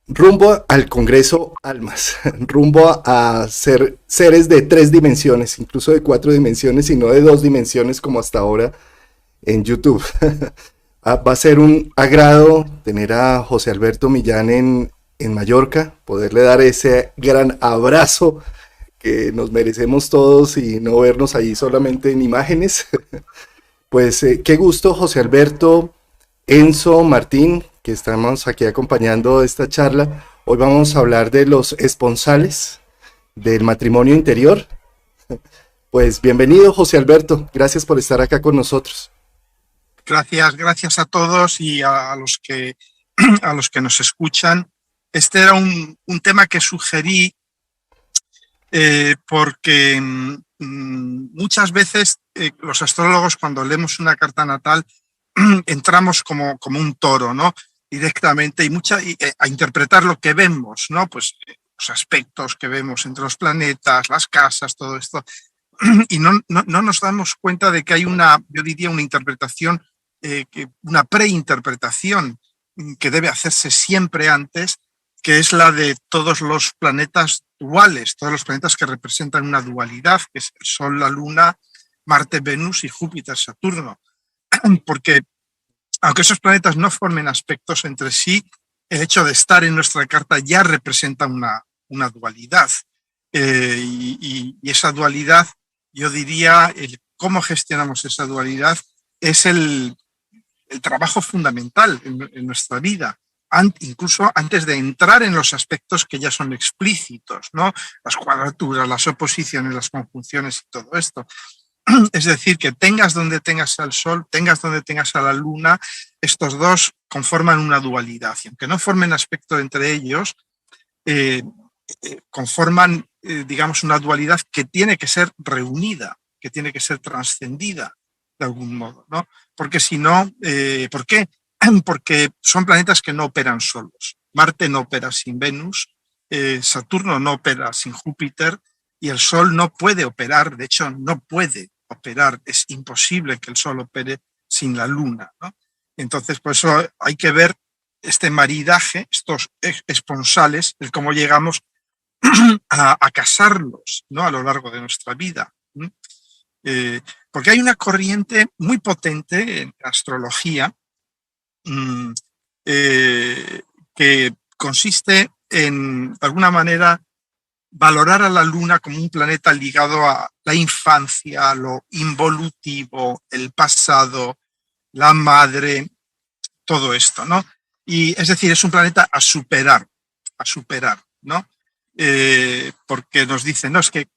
rumbo al Congreso Almas, rumbo a ser seres de 3 dimensiones, incluso de 4 dimensiones y no de 2 dimensiones como hasta ahora en YouTube. Va a ser un agrado tener a José Alberto Millán en Mallorca, poderle dar ese gran abrazo que nos merecemos todos y no vernos ahí solamente en imágenes. Pues qué gusto, José Alberto, Enzo, Martín, que estamos aquí acompañando esta charla. Hoy vamos a hablar de los esponsales del matrimonio interior. Pues bienvenido, José Alberto. Gracias por estar acá con nosotros. Gracias a todos y a los que nos escuchan. Este era un tema que sugerí porque muchas veces los astrólogos, cuando leemos una carta natal, entramos como un toro, ¿no? Directamente a interpretar lo que vemos, ¿no? Pues los aspectos que vemos entre los planetas, las casas, todo esto. Y no nos damos cuenta de que hay yo diría, una interpretación, una preinterpretación que debe hacerse siempre antes, que es la de todos los planetas duales, todos los planetas que representan una dualidad, que es el Sol, la Luna, Marte, Venus y Júpiter, Saturno. Porque aunque esos planetas no formen aspectos entre sí, el hecho de estar en nuestra carta ya representa una dualidad. Y esa dualidad, yo diría, cómo gestionamos esa dualidad es el trabajo fundamental en nuestra vida, incluso antes de entrar en los aspectos que ya son explícitos, ¿no? Las cuadraturas, las oposiciones, las conjunciones y todo esto. Es decir, que tengas donde tengas al Sol, tengas donde tengas a la Luna, estos dos conforman una dualidad. Y aunque no formen aspecto entre ellos, conforman, digamos, una dualidad que tiene que ser reunida, que tiene que ser trascendida de algún modo, ¿no? Porque si no, ¿por qué? Porque son planetas que no operan solos. Marte no opera sin Venus, Saturno no opera sin Júpiter y el Sol no puede operar, de hecho no puede operar, es imposible que el Sol opere sin la Luna, ¿no? Entonces, por eso hay que ver este maridaje, estos esponsales, el cómo llegamos a casarlos, ¿no? A lo largo de nuestra vida. Porque hay una corriente muy potente en astrología que consiste en, de alguna manera, valorar a la Luna como un planeta ligado a la infancia, a lo involutivo, el pasado, la madre, todo esto, ¿no? Y es decir, es un planeta a superar, ¿no? Porque nos dicen, no, es que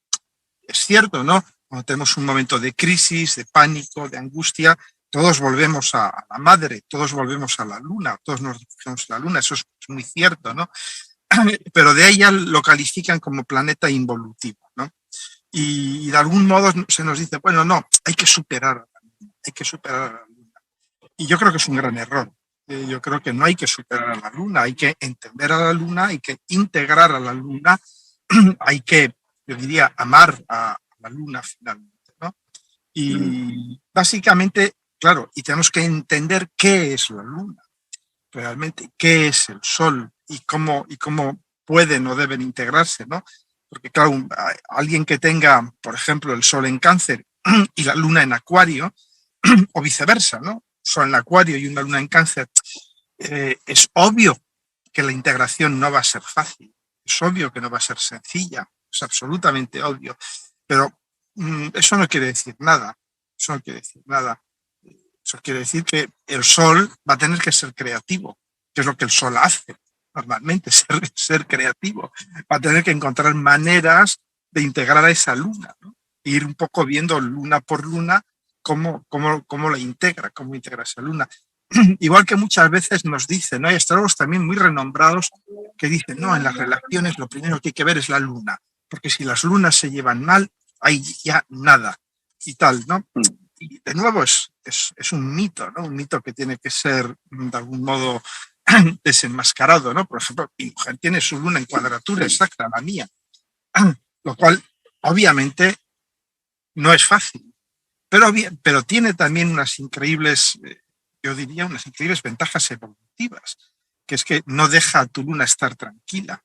es cierto, ¿no? Cuando tenemos un momento de crisis, de pánico, de angustia, todos volvemos a la madre, todos volvemos a la Luna, todos nos refugiamos en la Luna, eso es muy cierto, ¿no? Pero de ahí ya lo califican como planeta involutivo, ¿no? Y de algún modo se nos dice, bueno, no, hay que superar a la Luna, hay que superar a la Luna. Y yo creo que es un gran error. Yo creo que no hay que superar a la Luna, hay que entender a la Luna, hay que integrar a la Luna, hay que, yo diría, amar a la Luna finalmente, ¿no? Y básicamente, claro, y tenemos que entender qué es la Luna, realmente, qué es el Sol y cómo pueden o deben integrarse, ¿no? Porque, claro, alguien que tenga, por ejemplo, el Sol en Cáncer y la Luna en Acuario, o viceversa, ¿no? Sol en Acuario y una Luna en Cáncer, es obvio que la integración no va a ser fácil, es obvio que no va a ser sencilla, es absolutamente obvio, pero eso no quiere decir nada, eso no quiere decir nada. Eso quiere decir que el Sol va a tener que ser creativo, que es lo que el Sol hace normalmente, ser creativo. Va a tener que encontrar maneras de integrar a esa Luna, ¿no? E ir un poco viendo Luna por Luna cómo la integra, cómo integra esa Luna. Igual que muchas veces nos dicen, ¿no? Hay astrólogos también muy renombrados que dicen, no, en las relaciones lo primero que hay que ver es la Luna, porque si las lunas se llevan mal, hay ya nada y tal, ¿no? Y de nuevo es un mito, ¿no? Un mito que tiene que ser de algún modo desenmascarado, ¿no? Por ejemplo, mi mujer tiene su Luna en cuadratura exacta, la mía, lo cual obviamente no es fácil, pero tiene también unas increíbles, yo diría, unas increíbles ventajas evolutivas. que es que no deja a tu luna estar tranquila.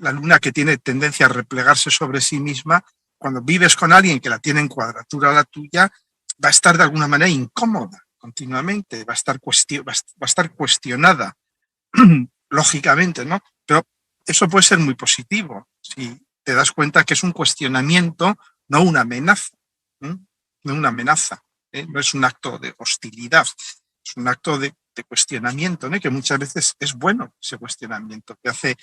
La luna, que tiene tendencia a replegarse sobre sí misma, cuando vives con alguien que la tiene en cuadratura a la tuya, va a estar de alguna manera incómoda continuamente, va a estar cuestionada, lógicamente, ¿no? Pero eso puede ser muy positivo si te das cuenta que es un cuestionamiento, no una amenaza, ¿no? No una amenaza, no es un acto de hostilidad, es un acto de cuestionamiento, ¿no? Que muchas veces es bueno ese cuestionamiento, te hace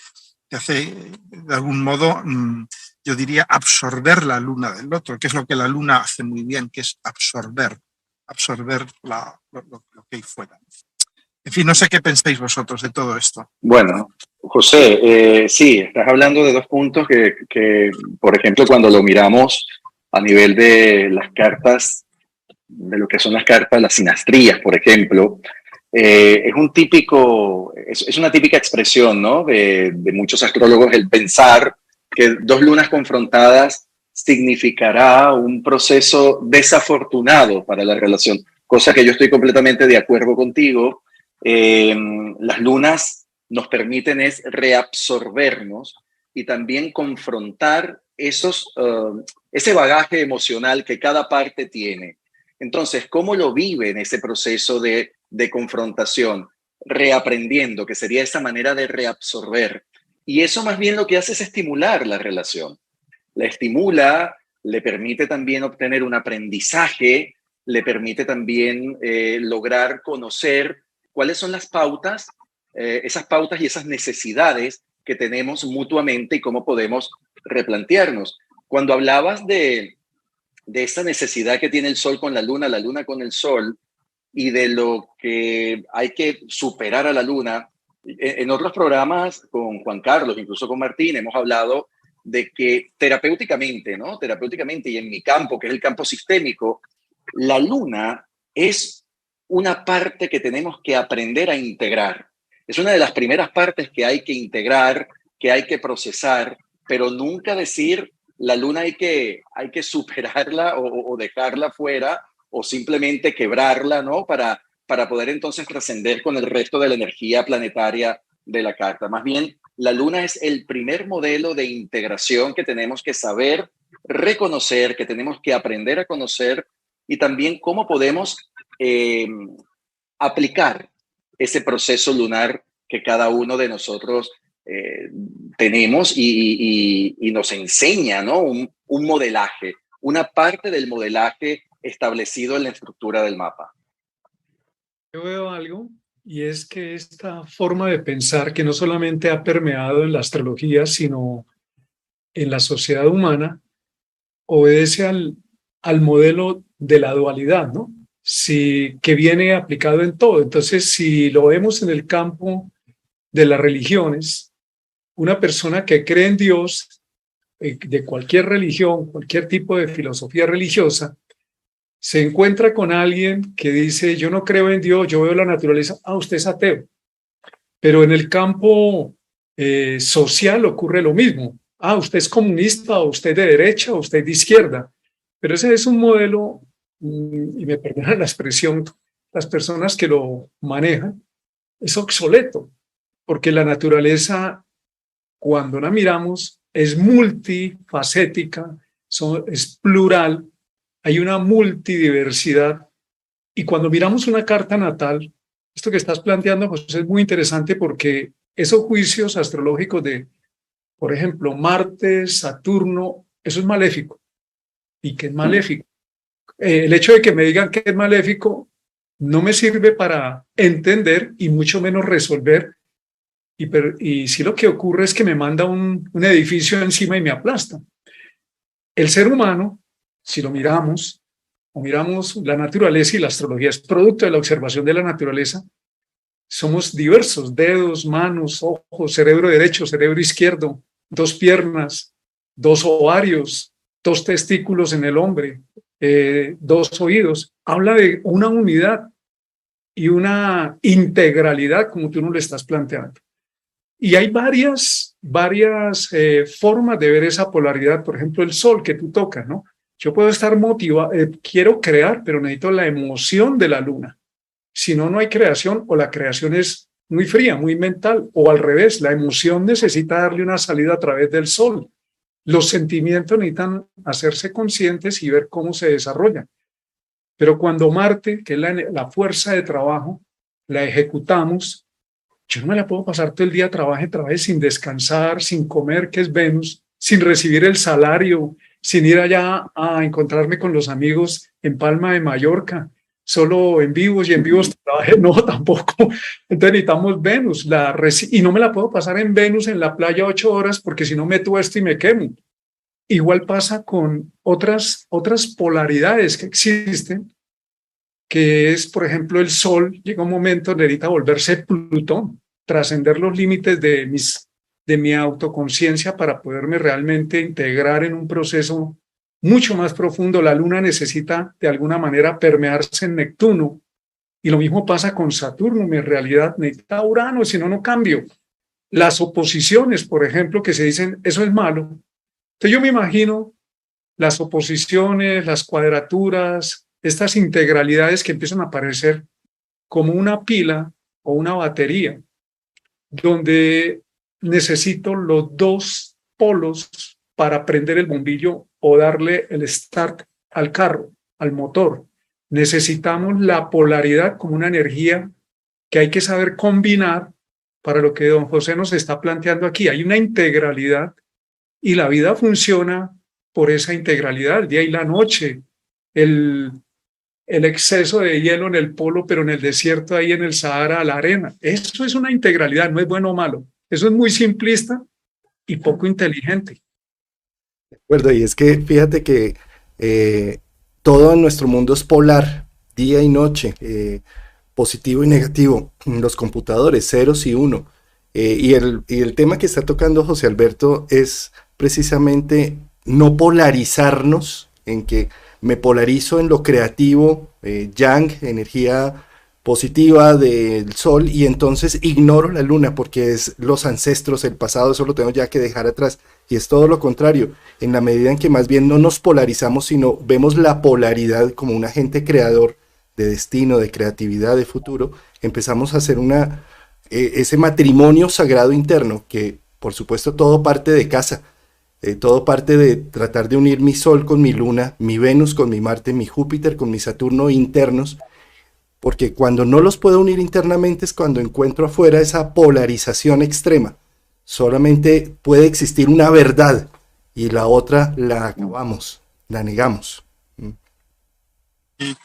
de algún modo, yo diría, absorber la luna del otro, que es lo que la luna hace muy bien, que es absorber lo que hay fuera. En fin, no sé qué pensáis vosotros de todo esto. Bueno, José, sí, estás hablando de dos puntos que, por ejemplo, cuando lo miramos a nivel de las cartas, de lo que son las cartas, las sinastrías, por ejemplo, es una típica expresión, ¿no? De muchos astrólogos, el pensar que dos lunas confrontadas significará un proceso desafortunado para la relación, cosa que yo estoy completamente de acuerdo contigo. Las lunas nos permiten es reabsorbernos y también confrontar ese bagaje emocional que cada parte tiene. Entonces, ¿cómo lo vive en ese proceso de confrontación? Reaprendiendo, que sería esa manera de reabsorber. Y eso más bien lo que hace es estimular la relación. La estimula, le permite también obtener un aprendizaje, le permite también lograr conocer cuáles son las pautas, esas pautas y esas necesidades que tenemos mutuamente y cómo podemos replantearnos. Cuando hablabas de esa necesidad que tiene el sol con la luna con el sol, y de lo que hay que superar a la luna, en otros programas con Juan Carlos, incluso con Martín, hemos hablado de que terapéuticamente, ¿no? Terapéuticamente y en mi campo, que es el campo sistémico, la luna es una parte que tenemos que aprender a integrar. Es una de las primeras partes que hay que integrar, que hay que procesar, pero nunca decir la luna hay que superarla o dejarla fuera o simplemente quebrarla, ¿no? Para poder entonces trascender con el resto de la energía planetaria de la carta. Más bien, la luna es el primer modelo de integración que tenemos que saber reconocer, que tenemos que aprender a conocer y también cómo podemos aplicar ese proceso lunar que cada uno de nosotros tenemos y nos enseña, ¿no? Un modelaje, una parte del modelaje establecido en la estructura del mapa. Yo veo algo, y es que esta forma de pensar que no solamente ha permeado en la astrología, sino en la sociedad humana, obedece al modelo de la dualidad, ¿no? Que viene aplicado en todo. Entonces, si lo vemos en el campo de las religiones, una persona que cree en Dios, de cualquier religión, cualquier tipo de filosofía religiosa, se encuentra con alguien que dice, yo no creo en Dios, yo veo la naturaleza, usted es ateo. Pero en el campo social ocurre lo mismo. Usted es comunista, o usted de derecha, o usted de izquierda. Pero ese es un modelo, y me perdonan la expresión, las personas que lo manejan, es obsoleto, porque la naturaleza, cuando la miramos, es multifacética, es plural, hay una multidiversidad. Y cuando miramos una carta natal, esto que estás planteando, José, es muy interesante porque esos juicios astrológicos de, por ejemplo, Marte, Saturno, eso es maléfico. ¿Y qué es maléfico? El hecho de que me digan que es maléfico no me sirve para entender y mucho menos resolver. Y si lo que ocurre es que me manda un edificio encima y me aplasta. El ser humano, si lo miramos, o miramos la naturaleza, y la astrología es producto de la observación de la naturaleza, somos diversos: dedos, manos, ojos, cerebro derecho, cerebro izquierdo, 2 piernas, 2 ovarios, 2 testículos en el hombre, 2 oídos. Habla de una unidad y una integralidad, como tú nos lo estás planteando. Y hay varias formas de ver esa polaridad. Por ejemplo, el sol que tú tocas, ¿no? Yo puedo estar motivado, quiero crear, pero necesito la emoción de la luna. Si no, no hay creación, o la creación es muy fría, muy mental, o al revés, la emoción necesita darle una salida a través del sol. Los sentimientos necesitan hacerse conscientes y ver cómo se desarrollan. Pero cuando Marte, que es la fuerza de trabajo, la ejecutamos, yo no me la puedo pasar todo el día trabaje sin descansar, sin comer, que es Venus, sin recibir el salario, sin ir allá a encontrarme con los amigos en Palma de Mallorca, solo en vivos y en vivos trabaje, no, tampoco. Entonces necesitamos Venus, y no me la puedo pasar en Venus en la playa 8 horas porque si no me tuesto y me quemo. Igual pasa con otras polaridades que existen, que es, por ejemplo, el Sol. Llega un momento donde necesita volverse Plutón, trascender los límites de mi autoconciencia para poderme realmente integrar en un proceso mucho más profundo. La Luna necesita de alguna manera permearse en Neptuno, y lo mismo pasa con Saturno. Mi realidad necesita Urano, si no, no cambio. Las oposiciones, por ejemplo, que se dicen, eso es malo. Entonces yo me imagino las oposiciones, las cuadraturas, estas integralidades que empiezan a aparecer como una pila o una batería, donde necesito los dos polos para prender el bombillo o darle el start al carro, al motor. Necesitamos la polaridad como una energía que hay que saber combinar para lo que don José nos está planteando aquí. Hay una integralidad y la vida funciona por esa integralidad, el día y la noche, el exceso de hielo en el polo, pero en el desierto, ahí en el Sahara, la arena. Eso es una integralidad, no es bueno o malo. Eso es muy simplista y poco inteligente. De acuerdo, y es que fíjate que todo en nuestro mundo es polar, día y noche, positivo y negativo, los computadores, ceros y uno. Y el tema que está tocando José Alberto es precisamente no polarizarnos, en que me polarizo en lo creativo, yang, energía positiva del sol, y entonces ignoro la luna porque es los ancestros, el pasado, eso lo tengo ya que dejar atrás. Y es todo lo contrario, en la medida en que más bien no nos polarizamos, sino vemos la polaridad como un agente creador de destino, de creatividad, de futuro, empezamos a hacer ese matrimonio sagrado interno, que por supuesto todo parte de casa. Todo parte de tratar de unir mi Sol con mi Luna, mi Venus con mi Marte, mi Júpiter con mi Saturno internos, porque cuando no los puedo unir internamente es cuando encuentro afuera esa polarización extrema. Solamente puede existir una verdad y la otra la acabamos, la negamos. Y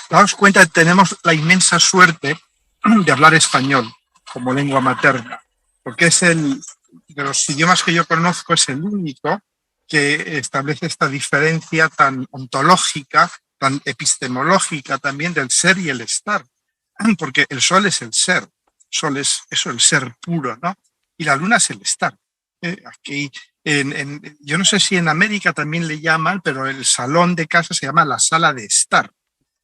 daos cuenta, tenemos la inmensa suerte de hablar español como lengua materna, porque es de los idiomas que yo conozco, es el único que establece esta diferencia tan ontológica, tan epistemológica también del ser y el estar, porque el sol es el ser, el sol es eso, el ser puro, ¿no? Y la luna es el estar. Aquí, yo no sé si en América también le llaman, pero el salón de casa se llama la sala de estar,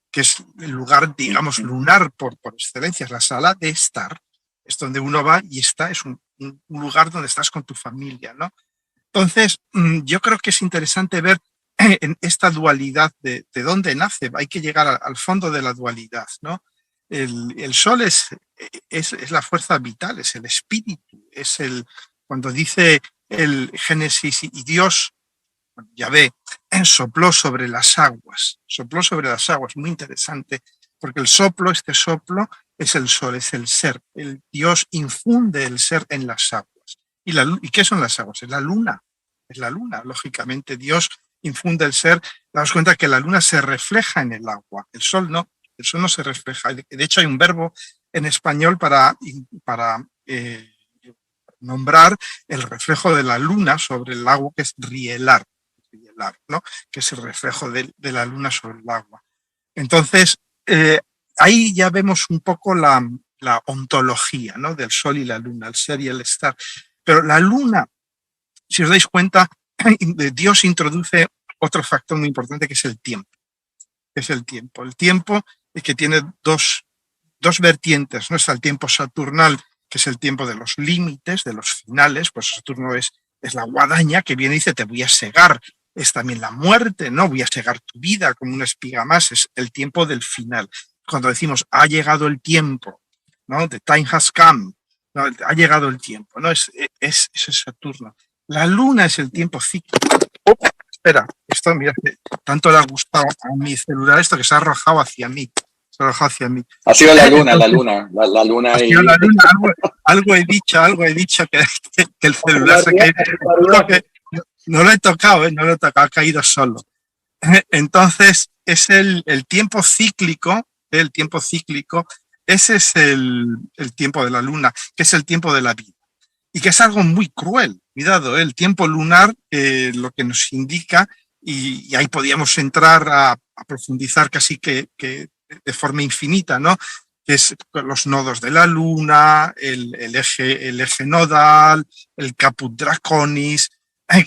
que es el lugar, digamos, lunar por excelencia, es la sala de estar, es donde uno va y está, es un lugar donde estás con tu familia, ¿no? Entonces, yo creo que es interesante ver en esta dualidad de dónde nace. Hay que llegar al fondo de la dualidad, ¿no? El sol es la fuerza vital, es el espíritu, cuando dice el Génesis y Dios, Yahvé, sopló sobre las aguas, muy interesante, porque este soplo es el sol, es el ser. El Dios infunde el ser en las aguas. ¿Y qué son las aguas? Es la luna, lógicamente. Dios infunde el ser. Daos cuenta que la luna se refleja en el agua, el sol no se refleja. De hecho, hay un verbo en español para nombrar el reflejo de la luna sobre el agua, que es rielar, ¿no? Que es el reflejo de la luna sobre el agua. Entonces, ahí ya vemos un poco la ontología, ¿no? Del sol y la luna, el ser y el estar. Pero la luna, si os dais cuenta, Dios introduce otro factor muy importante, que es el tiempo. El tiempo es que tiene dos vertientes, ¿no? Está el tiempo saturnal, que es el tiempo de los límites, de los finales. Pues Saturno es la guadaña que viene y dice, te voy a segar. Es también la muerte, ¿no? Voy a segar tu vida como una espiga más. Es el tiempo del final. Cuando decimos, ha llegado el tiempo, ¿no? The time has come, ¿no? Ha llegado el tiempo, ¿no? Es Saturno. La luna es el tiempo cíclico. Espera, esto, mira, tanto le ha gustado a mi celular esto que se ha arrojado hacia mí. Se ha arrojado hacia mí. Ha sido la luna, Entonces, la luna. Ha sido la luna, algo he dicho que el celular se cae. No lo he tocado, no lo he tocado, ha caído solo. Entonces, es el tiempo cíclico, ese es el tiempo de la luna, que es el tiempo de la vida. Y que es algo muy cruel. Cuidado, el tiempo lunar, lo que nos indica, y ahí podíamos entrar a profundizar casi que de forma infinita, ¿no? Que es los nodos de la luna, el eje nodal, el caput draconis,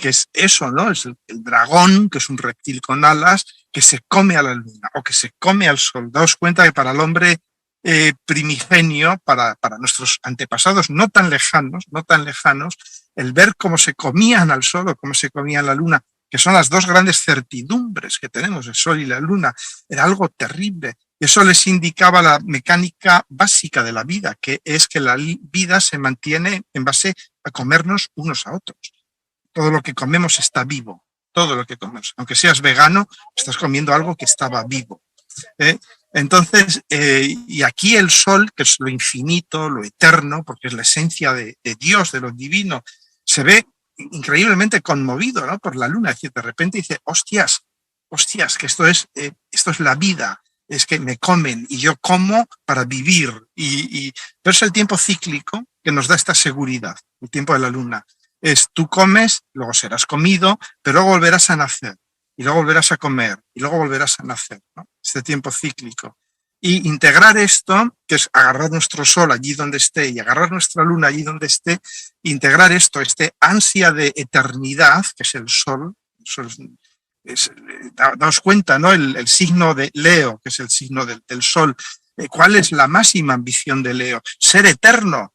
que es eso, ¿no? Es el dragón, que es un reptil con alas, que se come a la luna o que se come al sol. Daos cuenta que para el hombre primigenio, para nuestros antepasados no tan lejanos, el ver cómo se comían al sol o cómo se comían la luna, que son las dos grandes certidumbres que tenemos, el sol y la luna, era algo terrible. Eso les indicaba la mecánica básica de la vida, que es que la vida se mantiene en base a comernos unos a otros. Todo lo que comemos está vivo, todo lo que comemos. Aunque seas vegano, estás comiendo algo que estaba vivo. Entonces, y aquí el sol, que es lo infinito, lo eterno, porque es la esencia de Dios, de lo divino, se ve increíblemente conmovido, ¿no? Por la luna. Es decir, de repente dice, hostias, que esto es la vida, es que me comen y yo como para vivir. Pero es el tiempo cíclico que nos da esta seguridad, el tiempo de la luna. Es tú comes, luego serás comido, pero luego volverás a nacer, y luego volverás a comer, y luego volverás a nacer, ¿no? Este tiempo cíclico. Y integrar esto, que es agarrar nuestro sol allí donde esté y agarrar nuestra luna allí donde esté, integrar esto, ansia de eternidad, que es el sol. Daos cuenta, ¿no? El signo de Leo, que es el signo del sol. ¿Cuál es la máxima ambición de Leo? Ser eterno,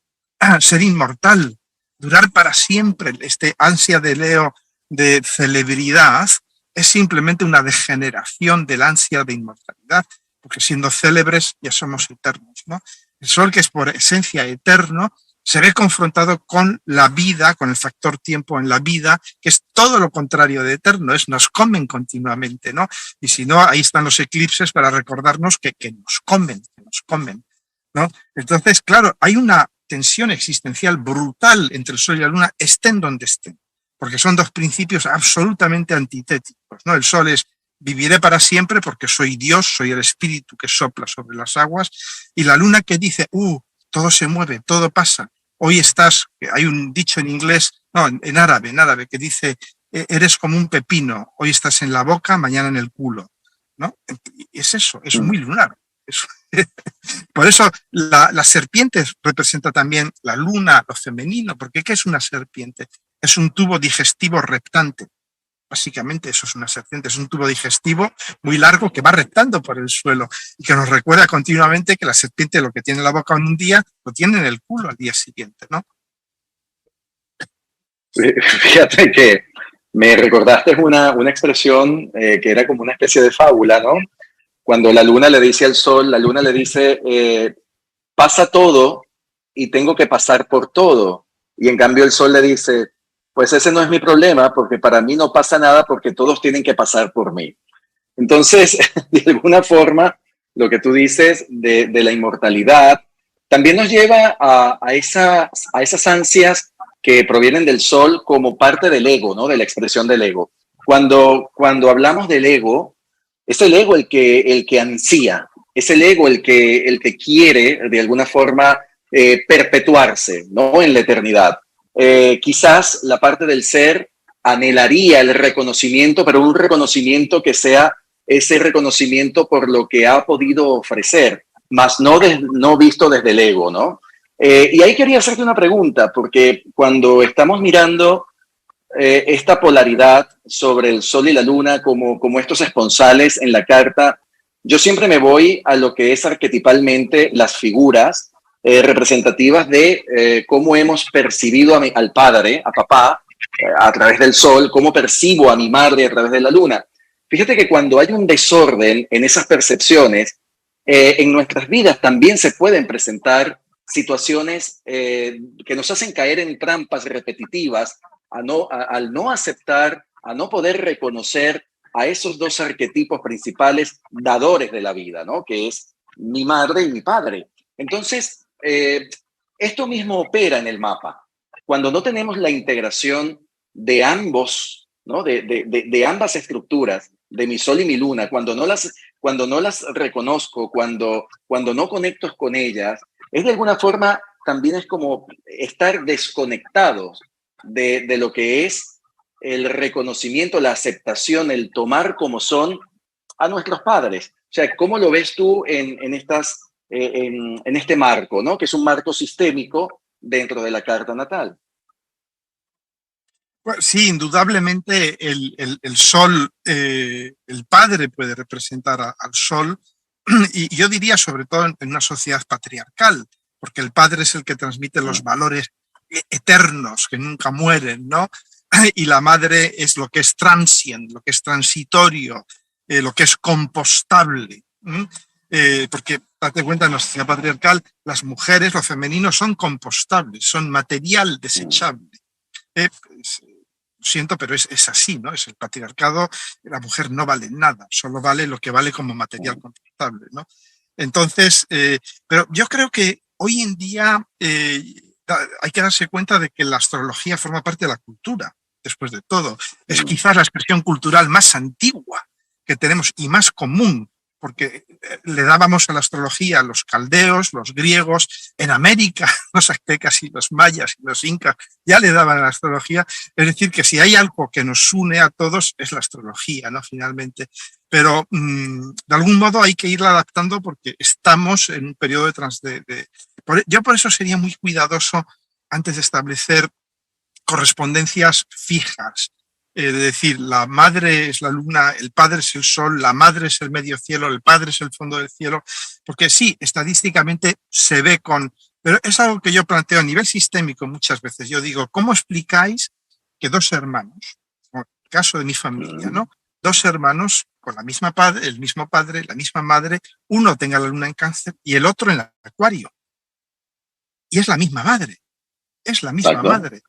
ser inmortal, durar para siempre. Ansia de Leo de celebridad es simplemente una degeneración del ansia de inmortalidad, porque siendo célebres ya somos eternos, ¿no? El sol, que es por esencia eterno, se ve confrontado con la vida, con el factor tiempo en la vida, que es todo lo contrario de eterno, nos comen continuamente, ¿no? Y si no, ahí están los eclipses para recordarnos que nos comen, ¿no? Entonces, claro, hay una tensión existencial brutal entre el sol y la luna, estén donde estén, porque son dos principios absolutamente antitéticos, ¿no? El sol es viviré para siempre porque soy Dios, soy el espíritu que sopla sobre las aguas, y la luna que dice, todo se mueve, todo pasa. Hoy hay un dicho en inglés, no, en árabe, que dice, eres como un pepino, hoy estás en la boca, mañana en el culo, ¿no? Es eso, es muy lunar. Por eso la serpiente representa también la luna, lo femenino, porque ¿qué es una serpiente? Es un tubo digestivo reptante. Básicamente eso es una serpiente, es un tubo digestivo muy largo que va reptando por el suelo y que nos recuerda continuamente que la serpiente lo que tiene en la boca en un día, lo tiene en el culo al día siguiente, ¿no? Fíjate que me recordaste una expresión que era como una especie de fábula, ¿no? Cuando la luna le dice al sol, la luna le dice, pasa todo y tengo que pasar por todo. Y en cambio el sol le dice, pues ese no es mi problema, porque para mí no pasa nada porque todos tienen que pasar por mí. Entonces, de alguna forma, lo que tú dices de la inmortalidad también nos lleva a esas ansias que provienen del sol como parte del ego, ¿no? De la expresión del ego. Cuando hablamos del ego, es el ego el que ansía, es el ego el que quiere, de alguna forma, perpetuarse, ¿no? En la eternidad. Quizás la parte del ser anhelaría el reconocimiento, pero un reconocimiento que sea ese reconocimiento por lo que ha podido ofrecer, más no visto desde el ego, ¿no? Y ahí quería hacerte una pregunta, porque cuando estamos mirando esta polaridad sobre el sol y la luna como estos esponsales en la carta, yo siempre me voy a lo que es arquetipalmente las figuras representativas de cómo hemos percibido al padre, a papá, a través del sol, cómo percibo a mi madre a través de la luna. Fíjate que cuando hay un desorden en esas percepciones, en nuestras vidas también se pueden presentar situaciones que nos hacen caer en trampas repetitivas al no aceptar, a no poder reconocer a esos dos arquetipos principales dadores de la vida, ¿no? Que es mi madre y mi padre. Entonces, esto mismo opera en el mapa. Cuando no tenemos la integración de ambos, ¿no? de ambas estructuras, de mi sol y mi luna, cuando no las reconozco, cuando no conecto con ellas, es de alguna forma también es como estar desconectados de lo que es el reconocimiento, la aceptación, el tomar como son a nuestros padres. O sea, ¿cómo lo ves tú en este marco, ¿no? Que es un marco sistémico dentro de la carta natal? Bueno, sí, indudablemente el sol, el padre puede representar al sol, y yo diría sobre todo en una sociedad patriarcal, porque el padre es el que transmite los valores eternos que nunca mueren, ¿no? Y la madre es lo que es transient, lo que es transitorio, lo que es compostable. Porque, date cuenta, en la sociedad patriarcal, las mujeres, lo femenino, son compostables, son material desechable. Siento, pero es así, ¿no? Es el patriarcado, la mujer no vale nada, solo vale lo que vale como material compostable, ¿no? Entonces, pero yo creo que hoy en día hay que darse cuenta de que la astrología forma parte de la cultura, después de todo. Es quizás la expresión cultural más antigua que tenemos y más común, porque le dábamos a la astrología a los caldeos, los griegos, en América, los aztecas y los mayas y los incas ya le daban a la astrología. Es decir, que si hay algo que nos une a todos es la astrología, ¿no? Finalmente. Pero de algún modo hay que irla adaptando porque estamos en un periodo yo por eso sería muy cuidadoso antes de establecer correspondencias fijas. De decir, la madre es la luna, el padre es el sol, la madre es el medio cielo, el padre es el fondo del cielo, porque sí, estadísticamente se ve pero es algo que yo planteo a nivel sistémico muchas veces. Yo digo, ¿cómo explicáis que dos hermanos, como el caso de mi familia, ¿no? Dos hermanos con el mismo padre, la misma madre, uno tenga la luna en Cáncer y el otro en Acuario? Y es la misma madre, es la misma madre.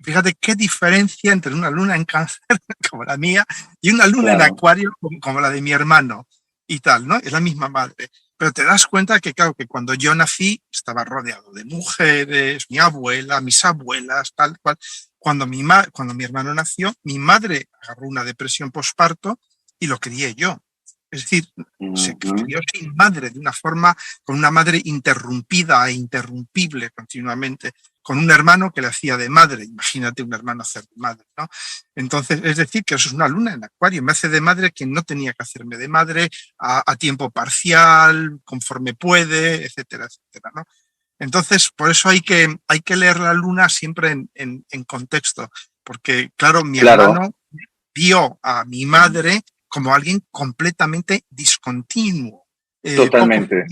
Fíjate qué diferencia entre una luna en Cáncer, como la mía, y una luna en Acuario, como la de mi hermano, y tal, ¿no? Es la misma madre. Pero te das cuenta que, claro, que cuando yo nací estaba rodeado de mujeres, mi abuela, mis abuelas, tal cual. Cuando mi hermano nació, mi madre agarró una depresión posparto y lo crié yo. Es decir, se crió sin madre, de una forma, con una madre interrumpida e interrumpible continuamente, con un hermano que le hacía de madre. Imagínate un hermano hacer de madre, ¿no? Entonces, es decir, que eso es una luna en Acuario. Me hace de madre quien no tenía que hacerme de madre, a tiempo parcial, conforme puede, etcétera, etcétera, ¿no? Entonces, por eso hay que leer la luna siempre en contexto, porque, claro, mi hermano vio a mi madre como alguien completamente discontinuo. Totalmente.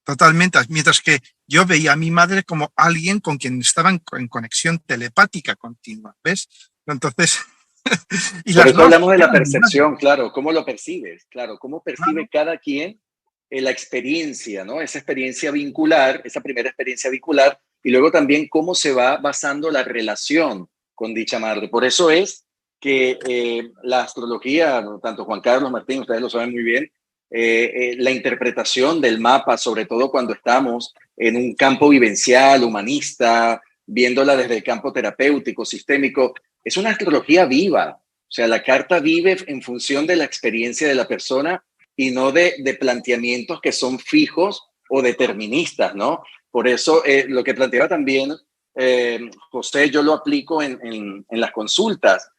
Totalmente. Mientras que yo veía a mi madre como alguien con quien estaba en conexión telepática continua, ¿ves? Entonces... y por eso hablamos de la percepción, claro. ¿Cómo lo percibes? Claro, ¿cómo percibe cada quien la experiencia, ¿no? Esa experiencia vincular, esa primera experiencia vincular, y luego también cómo se va basando la relación con dicha madre. Por eso es que la astrología, tanto Juan Carlos, Martín, ustedes lo saben muy bien, la interpretación del mapa, sobre todo cuando estamos en un campo vivencial, humanista, viéndola desde el campo terapéutico, sistémico, es una astrología viva. O sea, la carta vive en función de la experiencia de la persona y no de planteamientos que son fijos o deterministas, ¿no? Por eso lo que planteaba también José, yo lo aplico en las consultas.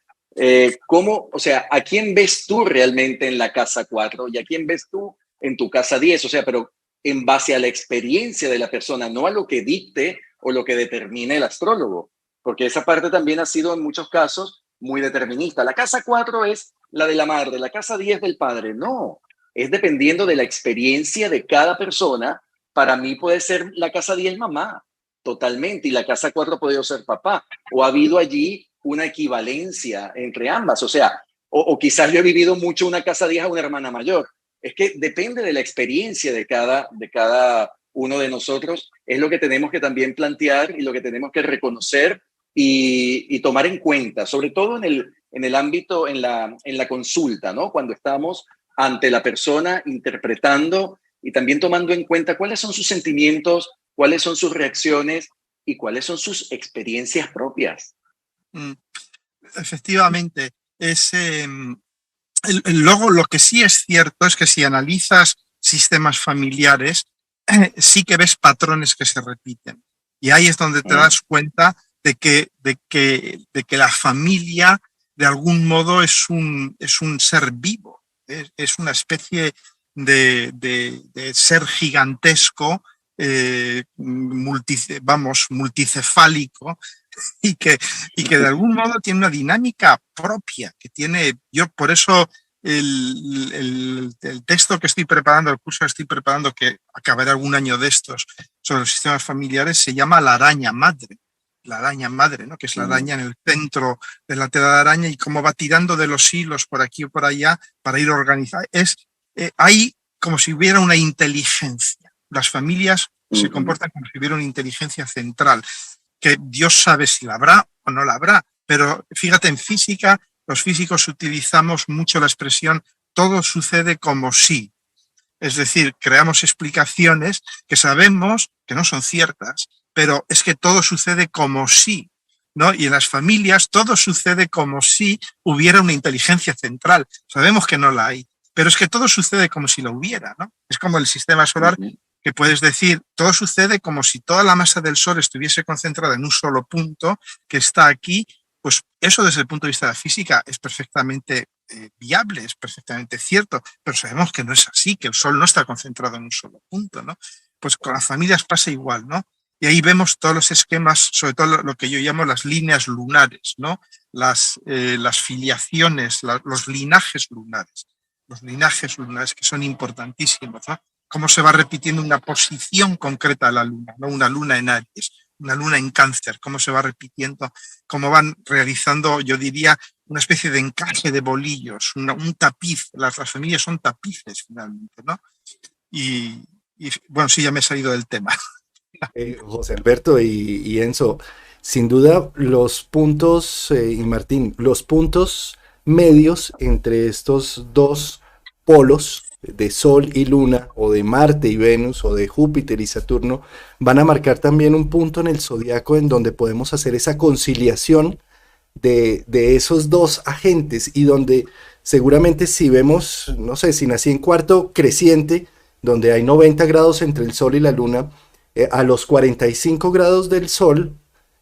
¿Cómo, o sea, a quién ves tú realmente en la casa 4 y a quién ves tú en tu casa 10? O sea, pero en base a la experiencia de la persona, no a lo que dicte o lo que determine el astrólogo, porque esa parte también ha sido en muchos casos muy determinista. La casa 4 es la de la madre, la casa 10 del padre. No, es dependiendo de la experiencia de cada persona. Para mí puede ser la casa 10 mamá, totalmente, y la casa 4 puede ser papá, o ha habido allí una equivalencia entre ambas, o sea, o quizás yo he vivido mucho una casa 10 a una hermana mayor. Es que depende de la experiencia de cada uno de nosotros, es lo que tenemos que también plantear y lo que tenemos que reconocer y tomar en cuenta, sobre todo en el ámbito, en la consulta, ¿no? Cuando estamos ante la persona interpretando y también tomando en cuenta cuáles son sus sentimientos, cuáles son sus reacciones y cuáles son sus experiencias propias. Efectivamente, luego lo que sí es cierto es que si analizas sistemas familiares, sí que ves patrones que se repiten. Y ahí es donde te das cuenta de que la familia de algún modo es un ser vivo, es una especie de ser gigantesco, multicefálico, y que de algún modo tiene una dinámica propia, yo por eso el texto que estoy preparando, el curso que estoy preparando, que acabaré algún año de estos, sobre los sistemas familiares, se llama la araña madre, ¿no? Que es la araña en el centro de la tela de araña y cómo va tirando de los hilos por aquí o por allá para ir organizando. Hay como si hubiera una inteligencia. Las familias se comportan como si hubiera una inteligencia central, que Dios sabe si la habrá o no la habrá. Pero fíjate, en física, los físicos utilizamos mucho la expresión todo sucede como si. Es decir, creamos explicaciones que sabemos que no son ciertas, pero es que todo sucede como si, ¿no? Y en las familias todo sucede como si hubiera una inteligencia central. Sabemos que no la hay, pero es que todo sucede como si lo hubiera, ¿no? Es como el sistema solar, que puedes decir, todo sucede como si toda la masa del Sol estuviese concentrada en un solo punto que está aquí. Pues eso desde el punto de vista de la física es perfectamente viable, es perfectamente cierto, pero sabemos que no es así, que el Sol no está concentrado en un solo punto, ¿no? Pues con las familias pasa igual, ¿no? Y ahí vemos todos los esquemas, sobre todo lo que yo llamo las líneas lunares, ¿no? Las filiaciones, los linajes lunares que son importantísimos, ¿no? Cómo se va repitiendo una posición concreta de la luna, ¿no? Una luna en Aries, una luna en Cáncer, cómo se va repitiendo, cómo van realizando, yo diría, una especie de encaje de bolillos, un tapiz. Las familias son tapices finalmente, ¿no? Y bueno, sí, ya me he salido del tema. José Alberto y Enzo, sin duda los puntos, y Martín, los puntos medios entre estos dos polos de Sol y Luna, o de Marte y Venus, o de Júpiter y Saturno, van a marcar también un punto en el zodiaco en donde podemos hacer esa conciliación de esos dos agentes, y donde seguramente si vemos, no sé, si nací en cuarto creciente, donde hay 90 grados entre el Sol y la Luna, a los 45 grados del Sol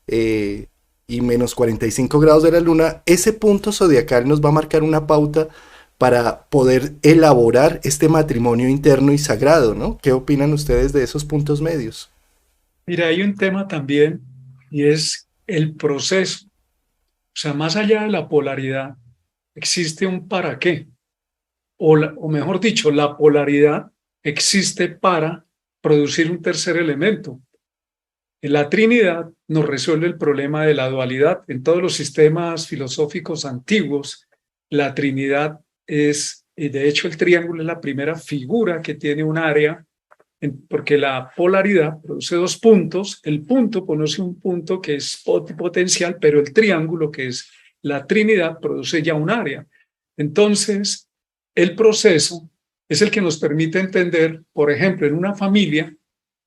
y menos 45 grados de la Luna, ese punto zodiacal nos va a marcar una pauta para poder elaborar este matrimonio interno y sagrado, ¿no? ¿Qué opinan ustedes de esos puntos medios? Mira, hay un tema también y es el proceso. O sea, más allá de la polaridad, existe un para qué. O mejor dicho, la polaridad existe para producir un tercer elemento. La Trinidad nos resuelve el problema de la dualidad. En todos los sistemas filosóficos antiguos, la Trinidad es, y de hecho el triángulo es la primera figura que tiene un área, porque la polaridad produce dos puntos, el punto conoce un punto que es potencial, pero el triángulo, que es la Trinidad, produce ya un área. Entonces, el proceso es el que nos permite entender, por ejemplo, en una familia,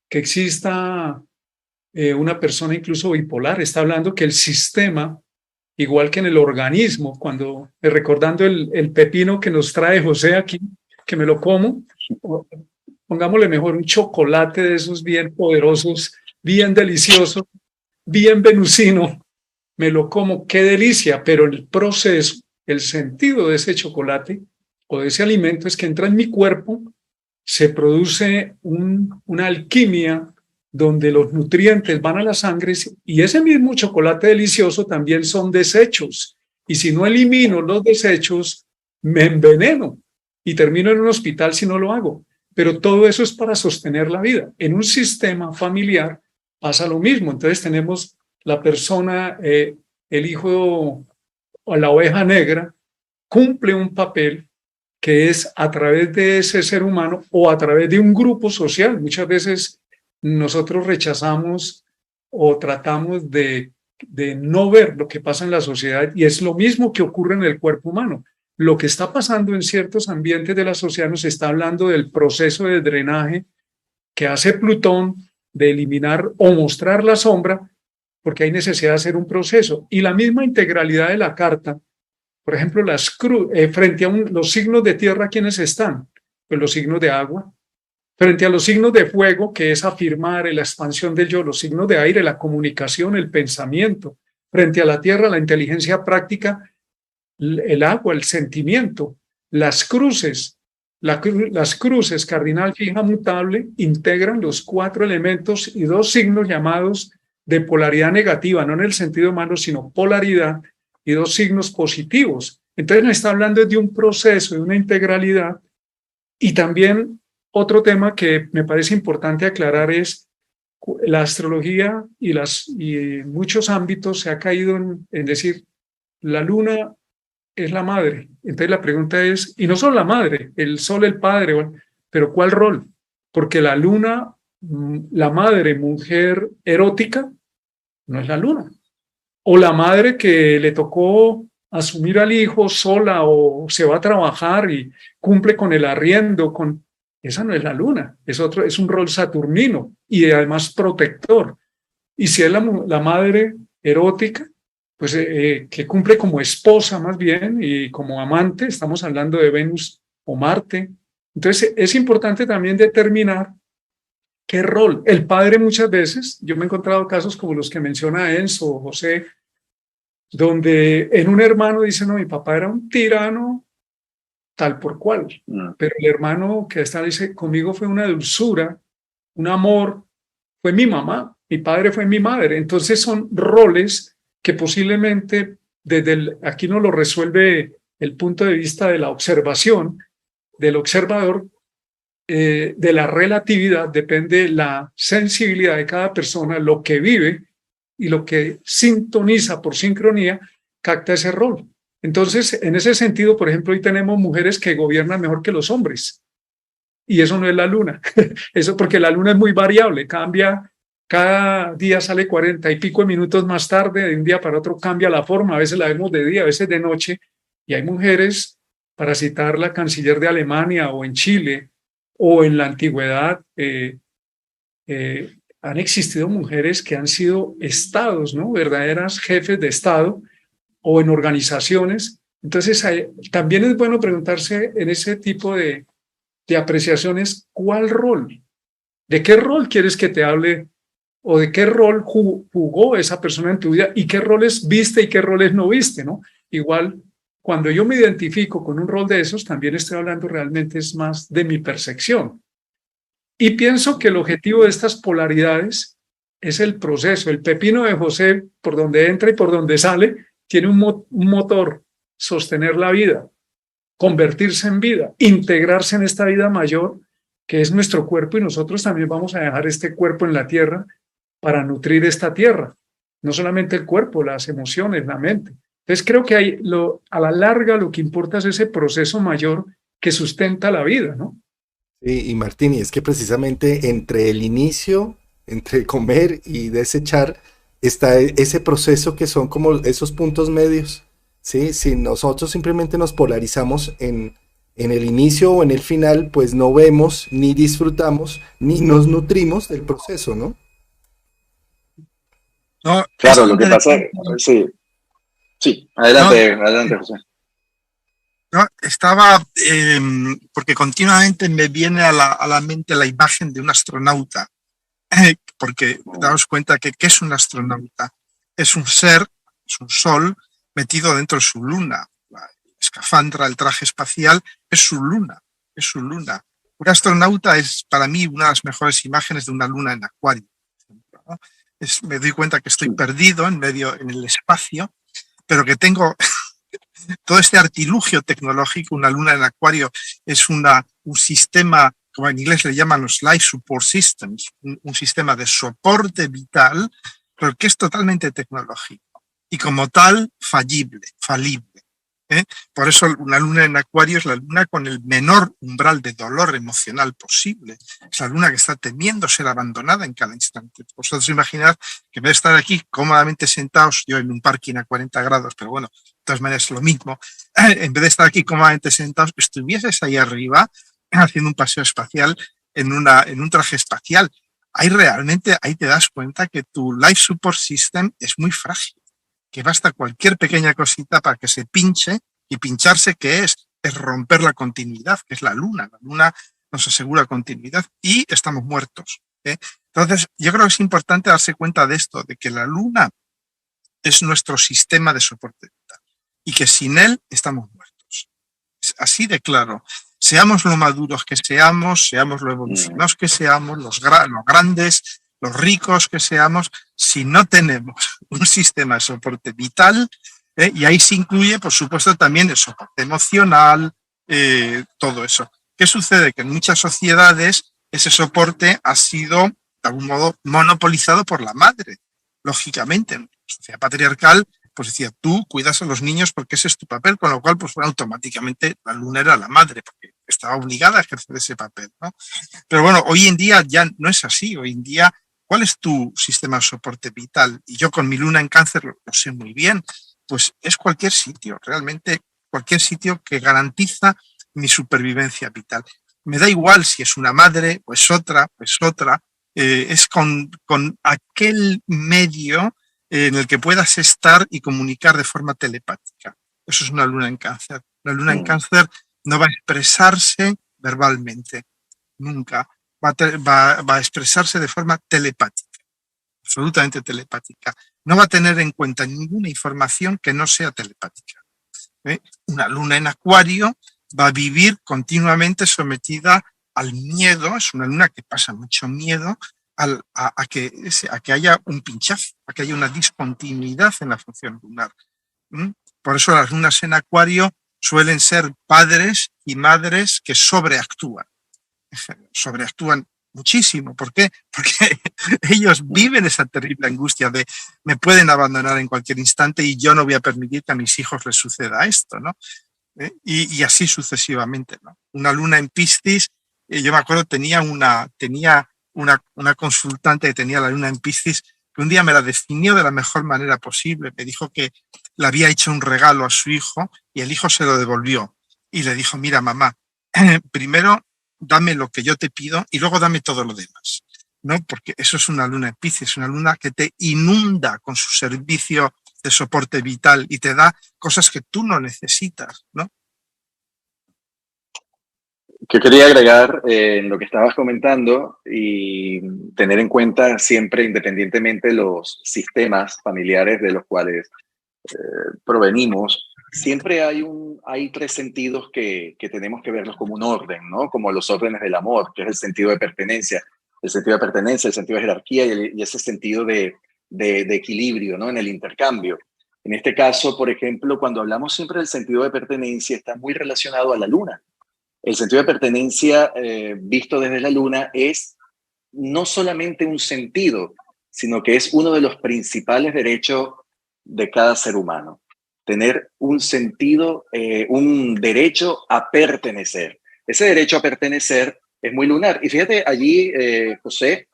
que exista una persona incluso bipolar. Está hablando que el sistema, igual que en el organismo, cuando recordando el pepino que nos trae José aquí, que me lo como, pongámosle mejor un chocolate de esos bien poderosos, bien delicioso, bien venusino, me lo como, qué delicia, pero el proceso, el sentido de ese chocolate o de ese alimento es que entra en mi cuerpo, se produce una alquimia donde los nutrientes van a la sangre, y ese mismo chocolate delicioso también son desechos, y si no elimino los desechos, me enveneno y termino en un hospital si no lo hago. Pero todo eso es para sostener la vida. En un sistema familiar pasa lo mismo. Entonces tenemos la persona, el hijo o la oveja negra, cumple un papel que es a través de ese ser humano o a través de un grupo social. Muchas veces nosotros rechazamos o tratamos de no ver lo que pasa en la sociedad, y es lo mismo que ocurre en el cuerpo humano. Lo que está pasando en ciertos ambientes de la sociedad nos está hablando del proceso de drenaje que hace Plutón de eliminar o mostrar la sombra, porque hay necesidad de hacer un proceso. Y la misma integralidad de la carta, por ejemplo, frente a los signos de tierra, ¿quiénes están? Pues los signos de agua. Frente a los signos de fuego, que es afirmar la expansión del yo, los signos de aire, la comunicación, el pensamiento. Frente a la tierra, la inteligencia práctica, el agua, el sentimiento. Las cruces, las cruces cardinal, fija, mutable, integran los 4 elementos y 2 signos llamados de polaridad negativa, no en el sentido malo, sino polaridad, y 2 signos positivos. Entonces nos está hablando de un proceso, de una integralidad. Y también otro tema que me parece importante aclarar es la astrología y muchos ámbitos se ha caído en decir la luna es la madre. Entonces la pregunta es, y no solo la madre, el sol, el padre, pero ¿cuál rol? Porque la luna, la madre, mujer erótica, no es la luna. O la madre que le tocó asumir al hijo sola o se va a trabajar y cumple con el arriendo, esa no es la luna, es un rol saturnino y además protector. Y si es la madre erótica, pues que cumple como esposa más bien y como amante, estamos hablando de Venus o Marte. Entonces es importante también determinar qué rol. El padre muchas veces, yo me he encontrado casos como los que menciona Enzo o José, donde en un hermano dice, no, mi papá era un tirano tal por cual, pero el hermano que está dice, conmigo fue una dulzura, un amor, fue mi mamá, mi padre fue mi madre. Entonces son roles que posiblemente aquí no lo resuelve el punto de vista de la observación, del observador, de la relatividad, depende la sensibilidad de cada persona, lo que vive y lo que sintoniza por sincronía, capta ese rol. Entonces, en ese sentido, por ejemplo, hoy tenemos mujeres que gobiernan mejor que los hombres. Y eso no es la luna. Eso porque la luna es muy variable, cambia, cada día sale 40 y pico de minutos más tarde, de un día para otro cambia la forma, a veces la vemos de día, a veces de noche. Y hay mujeres, para citar la canciller de Alemania o en Chile o en la antigüedad, han existido mujeres que han sido estados, ¿no? Verdaderas jefes de estado o en organizaciones. Entonces, también es bueno preguntarse en ese tipo de apreciaciones, ¿cuál rol? ¿De qué rol quieres que te hable? ¿O de qué rol jugó esa persona en tu vida? ¿Y qué roles viste y qué roles no viste, ¿no? Igual, cuando yo me identifico con un rol de esos, también estoy hablando realmente es más de mi percepción. Y pienso que el objetivo de estas polaridades es el proceso. El pepino de José, por donde entra y por donde sale, tiene un motor, sostener la vida, convertirse en vida, integrarse en esta vida mayor, que es nuestro cuerpo, y nosotros también vamos a dejar este cuerpo en la tierra para nutrir esta tierra. No solamente el cuerpo, las emociones, la mente. Entonces creo que a la larga lo que importa es ese proceso mayor que sustenta la vida, ¿no? Sí, y Martín, y es que precisamente entre el inicio, entre comer y desechar, está ese proceso que son como esos puntos medios, ¿sí? Si nosotros simplemente nos polarizamos en el inicio o en el final, pues no vemos, ni disfrutamos, ni nos nutrimos del proceso, ¿no? No, claro, lo que pasa es, sí, adelante, José. No, estaba, porque continuamente me viene a la mente la imagen de un astronauta, porque daos cuenta que ¿qué es un astronauta? Es un ser, es un sol metido dentro de su luna. La escafandra, el traje espacial, es su luna, es su luna. Un astronauta es para mí una de las mejores imágenes de una luna en Acuario, ¿no? Me doy cuenta que estoy perdido en el espacio, pero que tengo todo este artilugio tecnológico. Una luna en Acuario es un sistema, como en inglés le llaman los life support systems, un sistema de soporte vital, pero que es totalmente tecnológico y como tal falible. ¿eh? Por eso una luna en Acuario es la luna con el menor umbral de dolor emocional posible. Es la luna que está temiendo ser abandonada en cada instante. Vosotros imaginad que en vez de estar aquí cómodamente sentados, yo en un parking a 40 grados, pero bueno, de todas maneras es lo mismo, en vez de estar aquí cómodamente sentados, estuvieses ahí arriba haciendo un paseo espacial en un traje espacial. Ahí realmente, ahí te das cuenta que tu life support system es muy frágil, que basta cualquier pequeña cosita para que se pinche, y pincharse, ¿qué es? Es romper la continuidad, que es la luna. La luna nos asegura continuidad y estamos muertos, ¿eh? Entonces, yo creo que es importante darse cuenta de esto, de que la luna es nuestro sistema de soporte vital y que sin él estamos muertos. Es así de claro. Seamos lo maduros que seamos lo evolucionados que seamos, los grandes, los ricos que seamos, si no tenemos un sistema de soporte vital, y ahí se incluye, por supuesto, también el soporte emocional, todo eso. ¿Qué sucede? Que en muchas sociedades ese soporte ha sido, de algún modo, monopolizado por la madre. Lógicamente, en la sociedad patriarcal, pues decía, tú cuidas a los niños porque ese es tu papel, con lo cual, pues bueno, automáticamente la luna era la madre, porque estaba obligada a ejercer ese papel, ¿no? Pero bueno, hoy en día ya no es así. Hoy en día, ¿cuál es tu sistema de soporte vital? Y yo con mi luna en Cáncer lo sé muy bien. Pues es cualquier sitio, realmente cualquier sitio que garantiza mi supervivencia vital. Me da igual si es una madre, pues otra, es con aquel medio en el que puedas estar y comunicar de forma telepática. Eso es una luna en Cáncer. La luna en Cáncer no va a expresarse verbalmente, nunca. Va a expresarse de forma telepática, absolutamente telepática. No va a tener en cuenta ninguna información que no sea telepática, ¿eh? Una luna en Acuario va a vivir continuamente sometida al miedo. Es una luna que pasa mucho miedo a que haya un pinchazo, a que haya una discontinuidad en la función lunar. Por eso las lunas en Acuario suelen ser padres y madres que sobreactúan muchísimo. ¿Por qué? Porque ellos viven esa terrible angustia de me pueden abandonar en cualquier instante y yo no voy a permitir que a mis hijos les suceda esto, ¿no? Y así sucesivamente, ¿no? Una luna en Piscis, yo me acuerdo, tenía una consultante que tenía la luna en Piscis, que un día me la definió de la mejor manera posible. Me dijo que le había hecho un regalo a su hijo y el hijo se lo devolvió. Y le dijo, mira, mamá, primero dame lo que yo te pido y luego dame todo lo demás, ¿no? Porque eso es una luna en Piscis, una luna que te inunda con su servicio de soporte vital y te da cosas que tú no necesitas, ¿no? Yo quería agregar en lo que estabas comentando y tener en cuenta siempre, independientemente los sistemas familiares de los cuales provenimos, siempre hay tres sentidos que tenemos que verlos como un orden, ¿no? Como los órdenes del amor, que es el sentido de pertenencia, el sentido de jerarquía y ese sentido de equilibrio, ¿no? En el intercambio. En este caso, por ejemplo, cuando hablamos siempre del sentido de pertenencia, está muy relacionado a la luna. El sentido de pertenencia visto desde la luna es no solamente un sentido, sino que es uno de los principales derechos de cada ser humano. Tener un sentido, un derecho a pertenecer. Ese derecho a pertenecer es muy lunar. Y fíjate allí, José,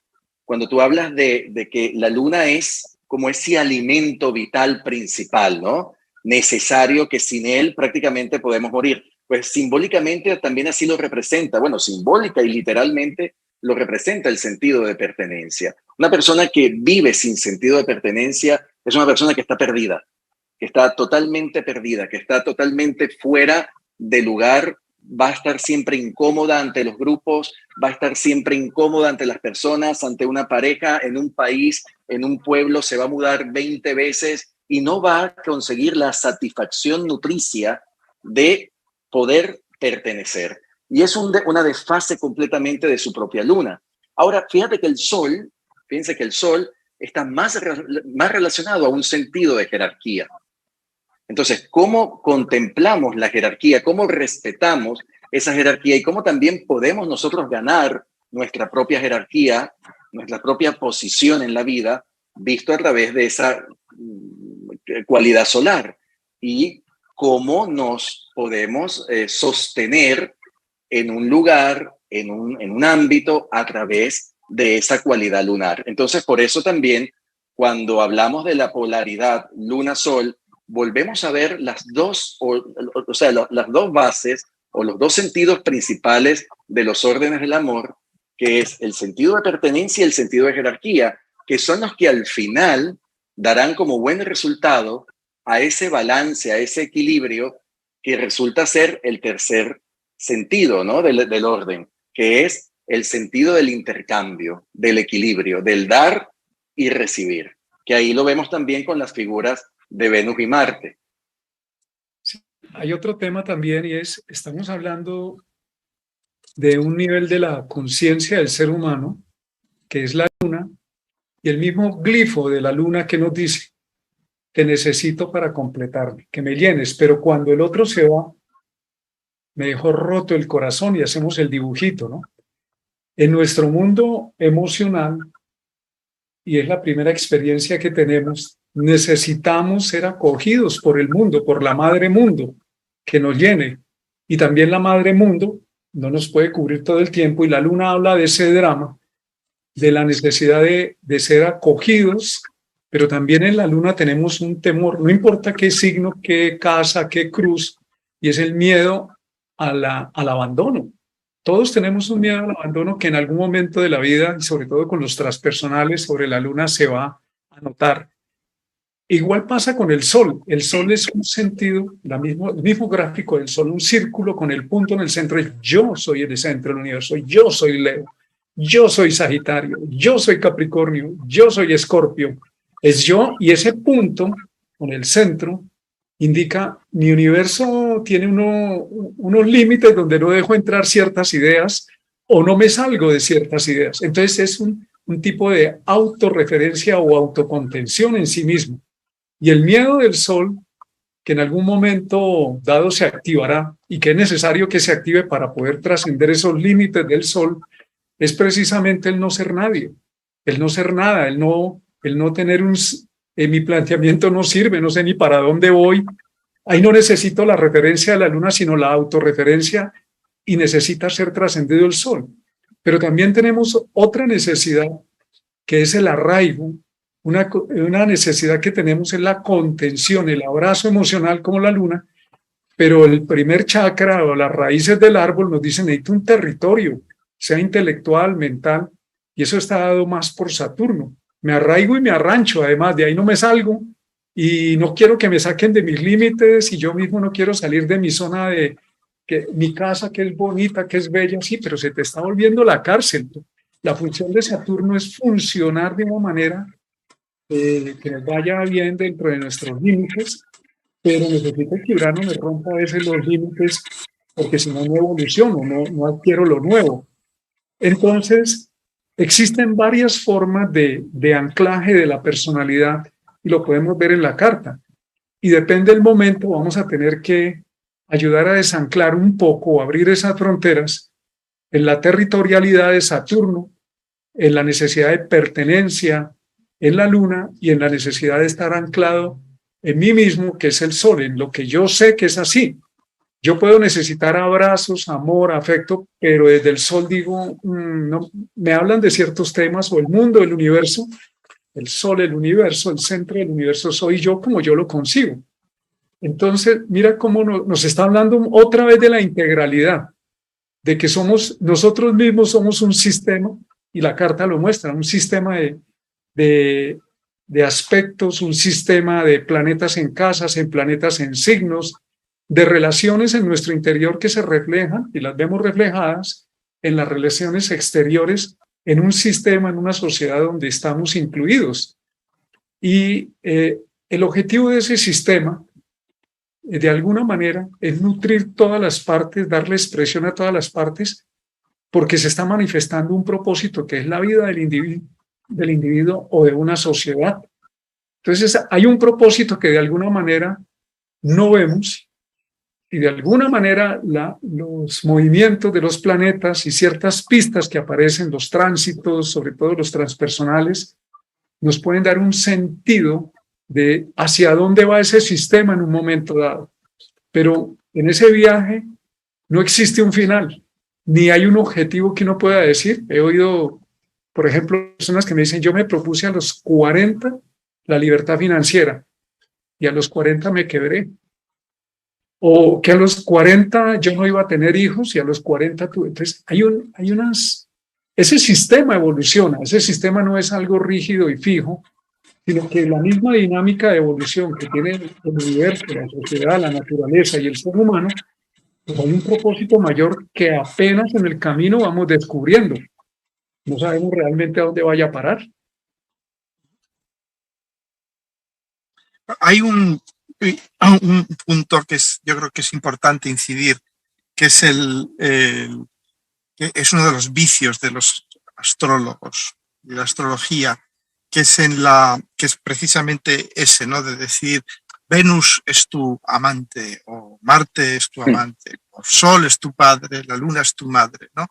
cuando tú hablas de que la luna es como ese alimento vital principal, ¿no? Necesario, que sin él prácticamente podemos morir. Pues simbólicamente también así lo representa. Bueno, simbólica y literalmente lo representa el sentido de pertenencia. Una persona que vive sin sentido de pertenencia es una persona que está perdida, que está totalmente perdida, que está totalmente fuera de lugar, va a estar siempre incómoda ante los grupos, va a estar siempre incómoda ante las personas, ante una pareja, en un país, en un pueblo, se va a mudar 20 veces y no va a conseguir la satisfacción nutricia de poder pertenecer. Y es una desfase completamente de su propia luna. Ahora, fíjense que el sol está más relacionado a un sentido de jerarquía. Entonces, ¿cómo contemplamos la jerarquía? ¿Cómo respetamos esa jerarquía? Y cómo también podemos nosotros ganar nuestra propia jerarquía, nuestra propia posición en la vida, visto a través de esa cualidad solar. Y cómo nos podemos sostener en un lugar, en un ámbito, a través de esa cualidad lunar. Entonces, por eso también, cuando hablamos de la polaridad luna-sol, volvemos a ver las dos bases o los dos sentidos principales de los órdenes del amor, que es el sentido de pertenencia y el sentido de jerarquía, que son los que al final darán como buen resultado a ese balance, a ese equilibrio que resulta ser el tercer sentido, ¿no? del orden, que es el sentido del intercambio, del equilibrio, del dar y recibir, que ahí lo vemos también con las figuras de Venus y Marte. Sí, hay otro tema también y estamos hablando de un nivel de la conciencia del ser humano, que es la luna, y el mismo glifo de la luna que nos dice: te necesito para completarme, que me llenes, pero cuando el otro se va, me dejó roto el corazón, y hacemos el dibujito, ¿no? En nuestro mundo emocional, y es la primera experiencia que tenemos, necesitamos ser acogidos por el mundo, por la madre mundo, que nos llene. Y también la madre mundo no nos puede cubrir todo el tiempo, y la luna habla de ese drama, de la necesidad de ser acogidos, pero también en la luna tenemos un temor, no importa qué signo, qué casa, qué cruz, y es el miedo al abandono. Todos tenemos un miedo al abandono que en algún momento de la vida, y sobre todo con los transpersonales sobre la luna, se va a notar. Igual pasa con el sol. El sol es un sentido, el mismo gráfico del sol, un círculo con el punto en el centro. Yo soy el centro del universo, yo soy Leo, yo soy Sagitario, yo soy Capricornio, yo soy Escorpio. Es yo, y ese punto con el centro indica: mi universo tiene unos límites donde no dejo entrar ciertas ideas o no me salgo de ciertas ideas. Entonces es un tipo de autorreferencia o autocontención en sí mismo. Y el miedo del sol, que en algún momento dado se activará y que es necesario que se active para poder trascender esos límites del sol, es precisamente el no ser nadie, el no ser nada, el no tener mi planteamiento no sirve, no sé ni para dónde voy. Ahí no necesito la referencia de la luna, sino la autorreferencia, y necesita ser trascendido el sol. Pero también tenemos otra necesidad, que es el arraigo. Una necesidad que tenemos es la contención, el abrazo emocional como la luna, pero el primer chakra o las raíces del árbol nos dicen: necesito un territorio, sea intelectual, mental, y eso está dado más por Saturno. Me arraigo y me arrancho, además, de ahí no me salgo, y no quiero que me saquen de mis límites, y yo mismo no quiero salir de mi zona mi casa, que es bonita, que es bella, sí, pero se te está volviendo la cárcel. La función de Saturno es funcionar de una manera que nos vaya bien dentro de nuestros límites, pero necesito equilibrarnos, me rompo a veces los límites, porque si no, no evoluciono, no adquiero lo nuevo. Entonces, existen varias formas de anclaje de la personalidad, y lo podemos ver en la carta. Y depende del momento, vamos a tener que ayudar a desanclar un poco o abrir esas fronteras en la territorialidad de Saturno, en la necesidad de pertenencia en la luna, y en la necesidad de estar anclado en mí mismo, que es el sol, en lo que yo sé que es así. Yo puedo necesitar abrazos, amor, afecto, pero desde el sol digo, no, me hablan de ciertos temas, o el mundo, el universo, el sol, el universo, el centro del universo soy yo como yo lo concibo. Entonces, mira cómo nos está hablando otra vez de la integralidad, de que nosotros mismos somos un sistema, y la carta lo muestra, un sistema de aspectos, un sistema de planetas en casas, en planetas en signos, de relaciones en nuestro interior que se reflejan, y las vemos reflejadas en las relaciones exteriores, en un sistema, en una sociedad donde estamos incluidos. Y el objetivo de ese sistema, de alguna manera, es nutrir todas las partes, darle expresión a todas las partes, porque se está manifestando un propósito que es la vida del individuo o de una sociedad. Entonces hay un propósito que de alguna manera no vemos, y de alguna manera los movimientos de los planetas y ciertas pistas que aparecen, los tránsitos, sobre todo los transpersonales, nos pueden dar un sentido de hacia dónde va ese sistema en un momento dado. pero en ese viaje no existe un final, ni hay un objetivo que uno pueda decir. He oído, por ejemplo, personas que me dicen, yo me propuse a los 40 la libertad financiera y a los 40 me quebré. O que a los 40 yo no iba a tener hijos y a los 40 tuve. Entonces, ese sistema evoluciona, ese sistema no es algo rígido y fijo, sino que la misma dinámica de evolución que tiene el universo, la sociedad, la naturaleza y el ser humano, pues hay un propósito mayor que apenas en el camino vamos descubriendo. No sabemos realmente a dónde vaya a parar. Hay un punto que yo creo que es importante incidir, que es que es uno de los vicios de los astrólogos, de la astrología, que es precisamente ese, ¿no? De decir, Venus es tu amante, o Marte es tu amante, o Sol es tu padre, la Luna es tu madre, ¿no?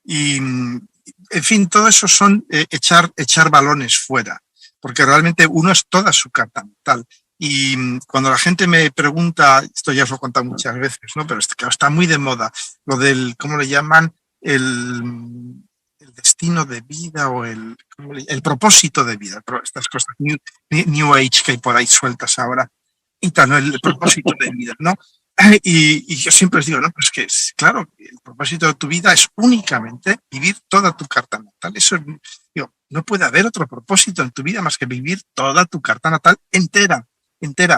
Y, en fin, todo eso son echar balones fuera, porque realmente uno es toda su carta natal. Y cuando la gente me pregunta, esto ya os lo he contado muchas veces, ¿no? Pero está muy de moda, lo del, ¿cómo le llaman? El destino de vida o el propósito de vida, estas cosas New Age que hay por ahí sueltas ahora, y tal, ¿no? El propósito de vida, ¿no? Y yo siempre les digo, no, pues que claro, el propósito de tu vida es únicamente vivir toda tu carta natal. Eso, digo, no puede haber otro propósito en tu vida más que vivir toda tu carta natal entera,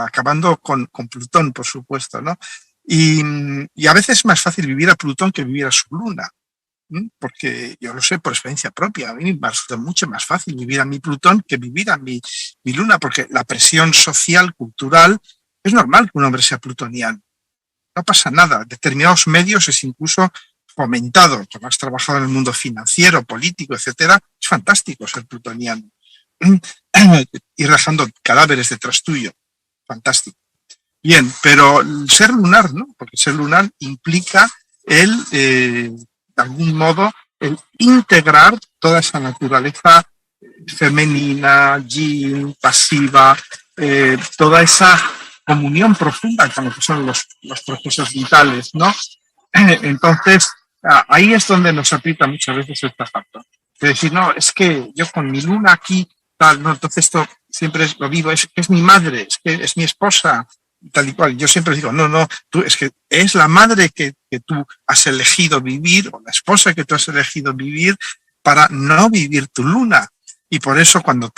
acabando con Plutón, por supuesto, ¿no? Y a veces es más fácil vivir a Plutón que vivir a su luna, porque yo lo sé por experiencia propia. A mí me resulta mucho más fácil vivir a mi Plutón que vivir a mi luna, porque la presión social, cultural, es normal que un hombre sea plutoniano. No pasa nada. Determinados medios es incluso fomentado. Cuando has trabajado en el mundo financiero, político, etcétera, es fantástico ser plutoniano. Ir dejando cadáveres detrás tuyo. Fantástico. Bien, pero ser lunar, ¿no? Porque ser lunar implica de algún modo, el integrar toda esa naturaleza femenina, yin, pasiva, toda esa comunión profunda con lo que son los procesos vitales, ¿no? Entonces, ahí es donde nos aprieta muchas veces este factor. Es decir, no, es que yo con mi luna aquí, tal, no, entonces esto siempre lo vivo, es que es mi madre, es que es mi esposa, tal y cual. Yo siempre digo, no, es que es la madre que tú has elegido vivir, o la esposa que tú has elegido vivir, para no vivir tu luna. Y por eso cuando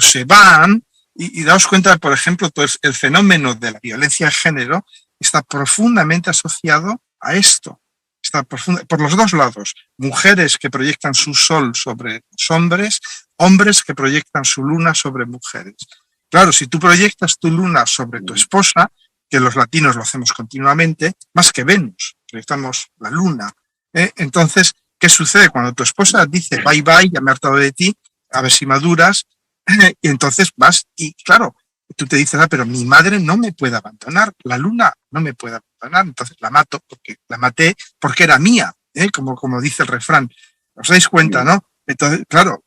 se van, y daos cuenta, por ejemplo, todo el fenómeno de la violencia de género está profundamente asociado a esto. Está por los dos lados. Mujeres que proyectan su sol sobre los hombres, hombres que proyectan su luna sobre mujeres. Claro, si tú proyectas tu luna sobre tu esposa, que los latinos lo hacemos continuamente, más que Venus, proyectamos la luna. Entonces, ¿qué sucede? Cuando tu esposa dice bye bye, ya me he hartado de ti, a ver si maduras, y entonces vas y claro, tú te dices, pero mi madre no me puede abandonar, la luna no me puede abandonar, entonces la mato, porque la maté porque era mía, como dice el refrán. ¿Os dais cuenta, no? Entonces, claro,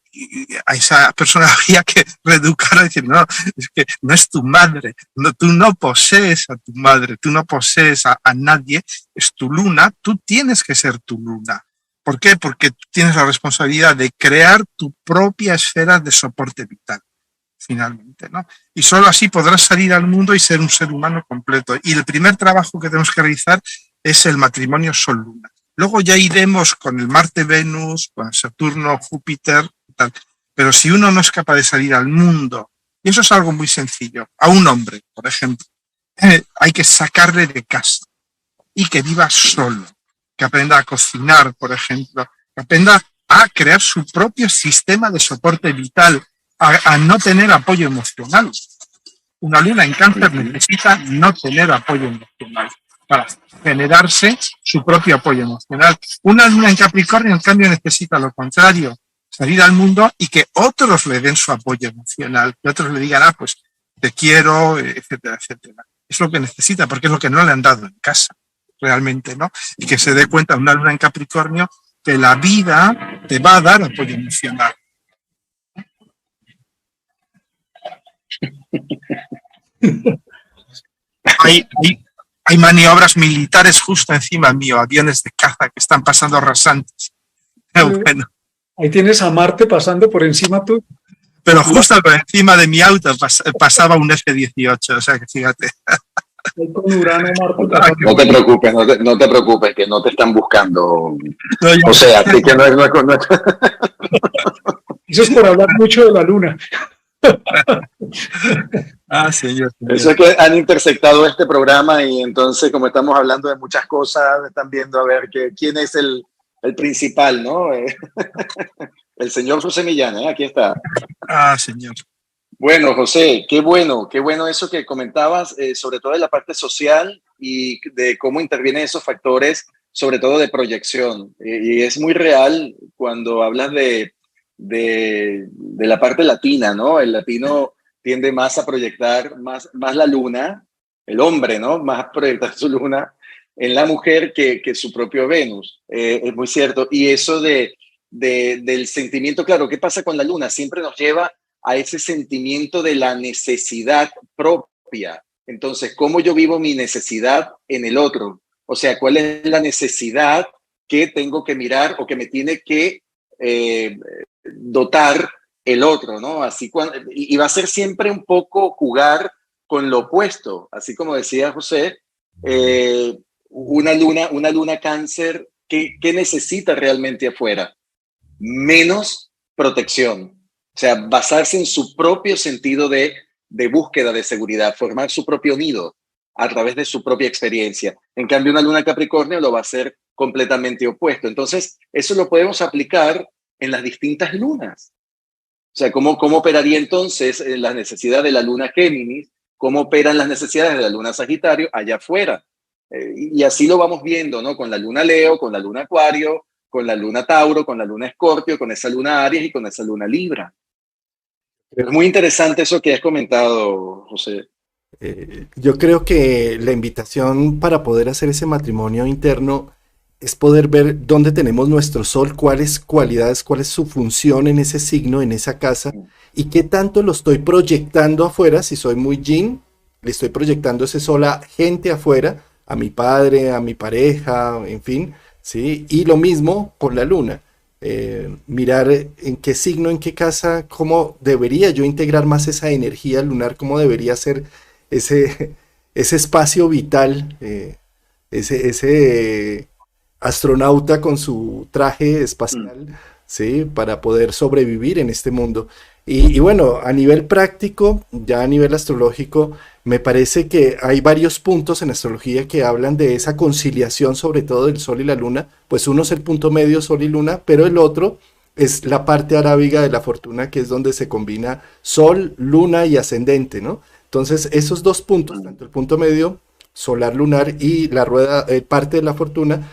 a esa persona había que reeducar a decir, no, es que no es tu madre, no, tú no posees a tu madre, tú no posees a nadie, es tu luna, tú tienes que ser tu luna. ¿Por qué? Porque tú tienes la responsabilidad de crear tu propia esfera de soporte vital, finalmente, ¿no? Y solo así podrás salir al mundo y ser un ser humano completo. Y el primer trabajo que tenemos que realizar es el matrimonio Sol-Luna. Luego ya iremos con el Marte-Venus, con el Saturno-Júpiter, tal. Pero si uno no es capaz de salir al mundo, y eso es algo muy sencillo, a un hombre, por ejemplo, hay que sacarle de casa y que viva solo, que aprenda a cocinar, por ejemplo, que aprenda a crear su propio sistema de soporte vital, a no tener apoyo emocional. Una luna en Cáncer necesita no tener apoyo emocional para generarse su propio apoyo emocional. Una luna en Capricornio, en cambio, necesita lo contrario, salir al mundo y que otros le den su apoyo emocional, que otros le digan, pues te quiero, etcétera, etcétera. Es lo que necesita, porque es lo que no le han dado en casa, realmente, ¿no? Y que se dé cuenta una luna en Capricornio que la vida te va a dar apoyo emocional. hay maniobras militares justo encima mío, aviones de caza que están pasando rasantes. Bueno, Ahí tienes a Marte pasando por encima tú. pero justo por encima de mi auto pasaba un F-18, o sea que fíjate. Ahí con Urano, Marte pasando. No te preocupes, no te preocupes, que no te están buscando. No, yo- O sea, así que no es... Eso es por hablar mucho de la Luna. Ah, señor. Eso es que han intersectado este programa y entonces, como estamos hablando de muchas cosas, están viendo a ver quién es el principal, ¿no? El señor José Millán, ¿eh? Aquí está. Ah, señor. Bueno, José, qué bueno eso que comentabas, sobre todo de la parte social y de cómo intervienen esos factores, sobre todo de proyección. Y es muy real cuando hablas de la parte latina, ¿no? El latino tiende más a proyectar más la luna, el hombre, ¿no? Más a proyectar su luna en la mujer que su propio Venus. Es muy cierto. Y eso del sentimiento, claro, ¿qué pasa con la luna? Siempre nos lleva a ese sentimiento de la necesidad propia. Entonces, ¿cómo yo vivo mi necesidad en el otro? O sea, ¿cuál es la necesidad que tengo que mirar o que me tiene que dotar el otro, ¿no? Así y va a ser siempre un poco jugar con lo opuesto, así como decía José, una luna cáncer, ¿qué necesita realmente afuera? Menos protección. O sea, basarse en su propio sentido de búsqueda de seguridad, formar su propio nido a través de su propia experiencia. En cambio, una luna Capricornio lo va a hacer completamente opuesto. Entonces, eso lo podemos aplicar en las distintas lunas. O sea, ¿cómo operaría entonces la necesidad de la luna Géminis? ¿Cómo operan las necesidades de la luna Sagitario allá afuera? Y así lo vamos viendo, ¿no? Con la luna Leo, con la luna Acuario, con la luna Tauro, con la luna Escorpio, con esa luna Aries y con esa luna Libra. Es muy interesante eso que has comentado, José. Yo creo que la invitación para poder hacer ese matrimonio interno es poder ver dónde tenemos nuestro sol, cuáles cualidades, cuál es su función en ese signo, en esa casa, y qué tanto lo estoy proyectando afuera. Si soy muy yin, le estoy proyectando ese sol a gente afuera, a mi padre, a mi pareja, en fin, ¿sí? Y lo mismo con la luna. Mirar en qué signo, en qué casa, cómo debería yo integrar más esa energía lunar, cómo debería ser ese espacio vital, ese astronauta con su traje espacial, ¿sí? Para poder sobrevivir en este mundo. Y bueno, a nivel práctico, ya a nivel astrológico, me parece que hay varios puntos en astrología que hablan de esa conciliación, sobre todo del Sol y la Luna. Pues uno es el punto medio Sol y Luna, pero el otro es la parte arábiga de la fortuna, que es donde se combina Sol, Luna y ascendente, ¿no? Entonces, esos dos puntos, tanto el punto medio, solar, lunar y la rueda, parte de la fortuna,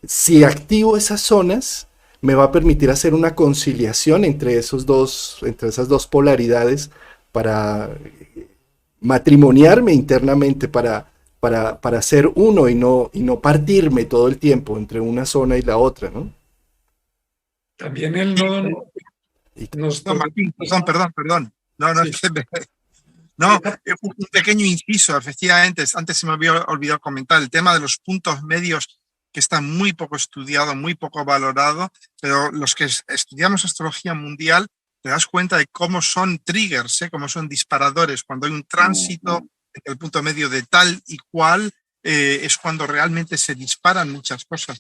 si activo esas zonas, me va a permitir hacer una conciliación entre esas dos polaridades para matrimoniarme internamente, para ser uno y no partirme todo el tiempo entre una zona y la otra, ¿no? También el nodo nos... No, Martín, perdón. No, Sí. No, un pequeño inciso, efectivamente, antes se me había olvidado comentar el tema de los puntos medios, que está muy poco estudiado, muy poco valorado, pero los que estudiamos astrología mundial te das cuenta de cómo son triggers, cómo son disparadores. Cuando hay un tránsito entre el punto medio de tal y cual, es cuando realmente se disparan muchas cosas,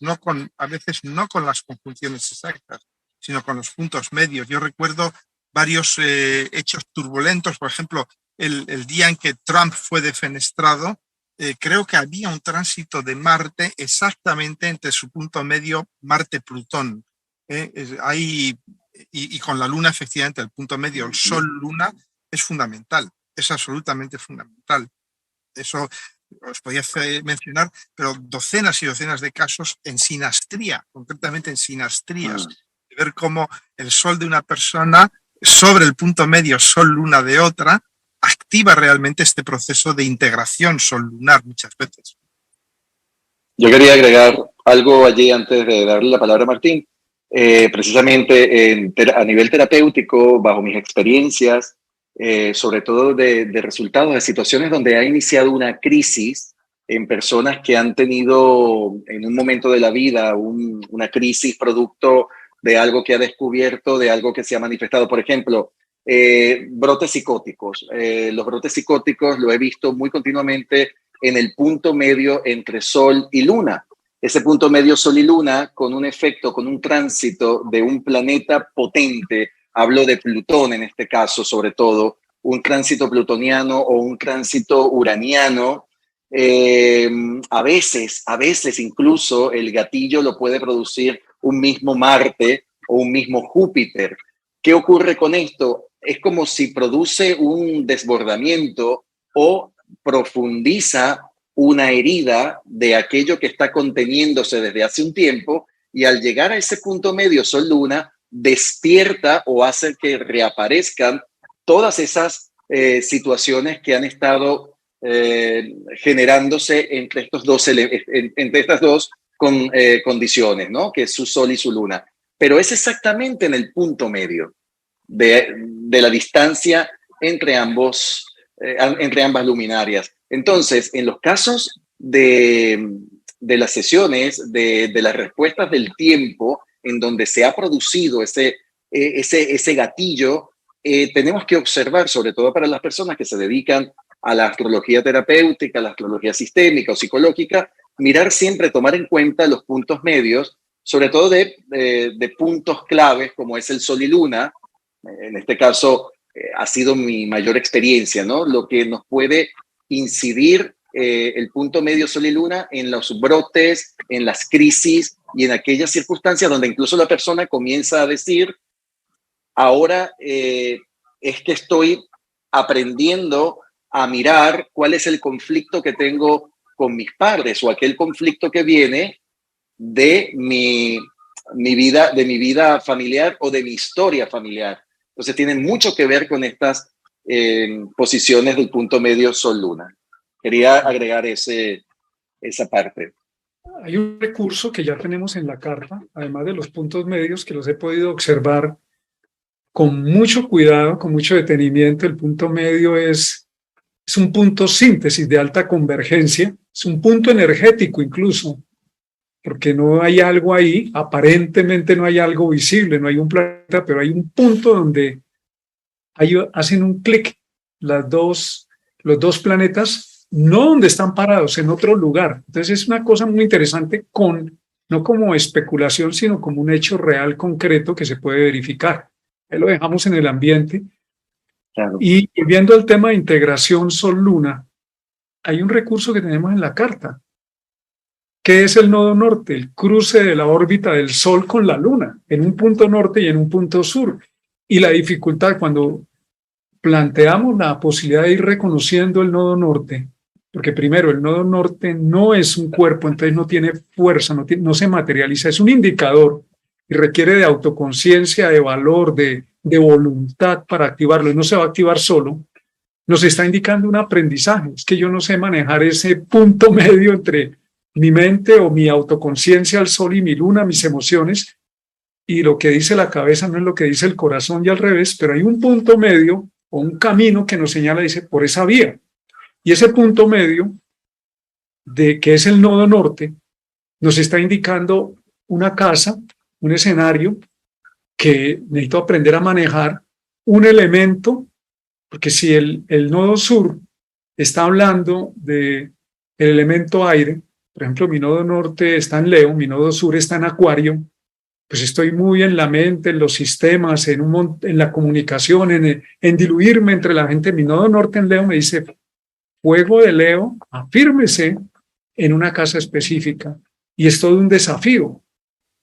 a veces no con las conjunciones exactas, sino con los puntos medios. Yo recuerdo varios hechos turbulentos, por ejemplo, el día en que Trump fue defenestrado, creo que había un tránsito de Marte exactamente entre su punto medio Marte-Plutón. Y con la Luna, efectivamente, el punto medio, el Sol-Luna, es fundamental, es absolutamente fundamental. Eso os podía mencionar, pero docenas y docenas de casos en sinastría, concretamente en sinastrías, de ver cómo el Sol de una persona sobre el punto medio Sol-Luna de otra activa realmente este proceso de integración sol-lunar muchas veces. Yo quería agregar algo allí antes de darle la palabra a Martín. Precisamente a nivel terapéutico, bajo mis experiencias, sobre todo de resultados de situaciones donde ha iniciado una crisis en personas que han tenido en un momento de la vida una crisis producto de algo que ha descubierto, de algo que se ha manifestado. Por ejemplo, brotes psicóticos. Los brotes psicóticos lo he visto muy continuamente en el punto medio entre Sol y Luna. Ese punto medio Sol y Luna, con un efecto, con un tránsito de un planeta potente, hablo de Plutón en este caso sobre todo, un tránsito plutoniano o un tránsito uraniano, a veces incluso el gatillo lo puede producir un mismo Marte o un mismo Júpiter. ¿Qué ocurre con esto? Es como si produce un desbordamiento o profundiza una herida de aquello que está conteniéndose desde hace un tiempo, y al llegar a ese punto medio Sol-Luna despierta o hace que reaparezcan todas esas situaciones que han estado generándose entre estas dos condiciones, ¿no? Que es su Sol y su Luna. Pero es exactamente en el punto medio de la distancia entre ambas luminarias. Entonces, en los casos de las sesiones, de las respuestas del tiempo, en donde se ha producido ese gatillo, tenemos que observar, sobre todo para las personas que se dedican a la astrología terapéutica, a la astrología sistémica o psicológica, mirar siempre, tomar en cuenta los puntos medios, sobre todo de puntos claves como es el Sol y Luna. En este caso ha sido mi mayor experiencia, ¿no? Lo que nos puede incidir el punto medio Sol y Luna en los brotes, en las crisis y en aquellas circunstancias donde incluso la persona comienza a decir, ahora es que estoy aprendiendo a mirar cuál es el conflicto que tengo con mis padres o aquel conflicto que viene de mi vida familiar o de mi historia familiar. Entonces tienen mucho que ver con estas posiciones del punto medio Sol-Luna. Quería agregar esa parte. Hay un recurso que ya tenemos en la carta, además de los puntos medios, que los he podido observar con mucho cuidado, con mucho detenimiento. El punto medio es un punto síntesis de alta convergencia, es un punto energético incluso, porque no hay algo ahí, aparentemente no hay algo visible, no hay un planeta, pero hay un punto donde hacen un clic los dos planetas, no donde están parados, en otro lugar. Entonces es una cosa muy interesante, no como especulación, sino como un hecho real, concreto, que se puede verificar. Ahí lo dejamos en el ambiente. Claro. Y viendo el tema de integración Sol-Luna, hay un recurso que tenemos en la carta, que es el nodo norte, el cruce de la órbita del Sol con la Luna, en un punto norte y en un punto sur. Y la dificultad cuando planteamos la posibilidad de ir reconociendo el nodo norte, porque primero el nodo norte no es un cuerpo, entonces no tiene fuerza, no se materializa, es un indicador y requiere de autoconciencia, de valor, de voluntad para activarlo, y no se va a activar solo. Nos está indicando un aprendizaje, es que yo no sé manejar ese punto medio entre mi mente o mi autoconciencia, el Sol y mi Luna, mis emociones, y lo que dice la cabeza no es lo que dice el corazón, y al revés, pero hay un punto medio o un camino que nos señala, dice, por esa vía. Y ese punto medio, que es el nodo norte, nos está indicando una casa, un escenario que necesito aprender a manejar, un elemento, porque si el nodo sur está hablando del elemento aire, por ejemplo, mi nodo norte está en Leo, mi nodo sur está en Acuario, pues estoy muy en la mente, en los sistemas, en la comunicación, en diluirme entre la gente. Mi nodo norte en Leo me dice, fuego de Leo, afírmese en una casa específica. Y es todo un desafío.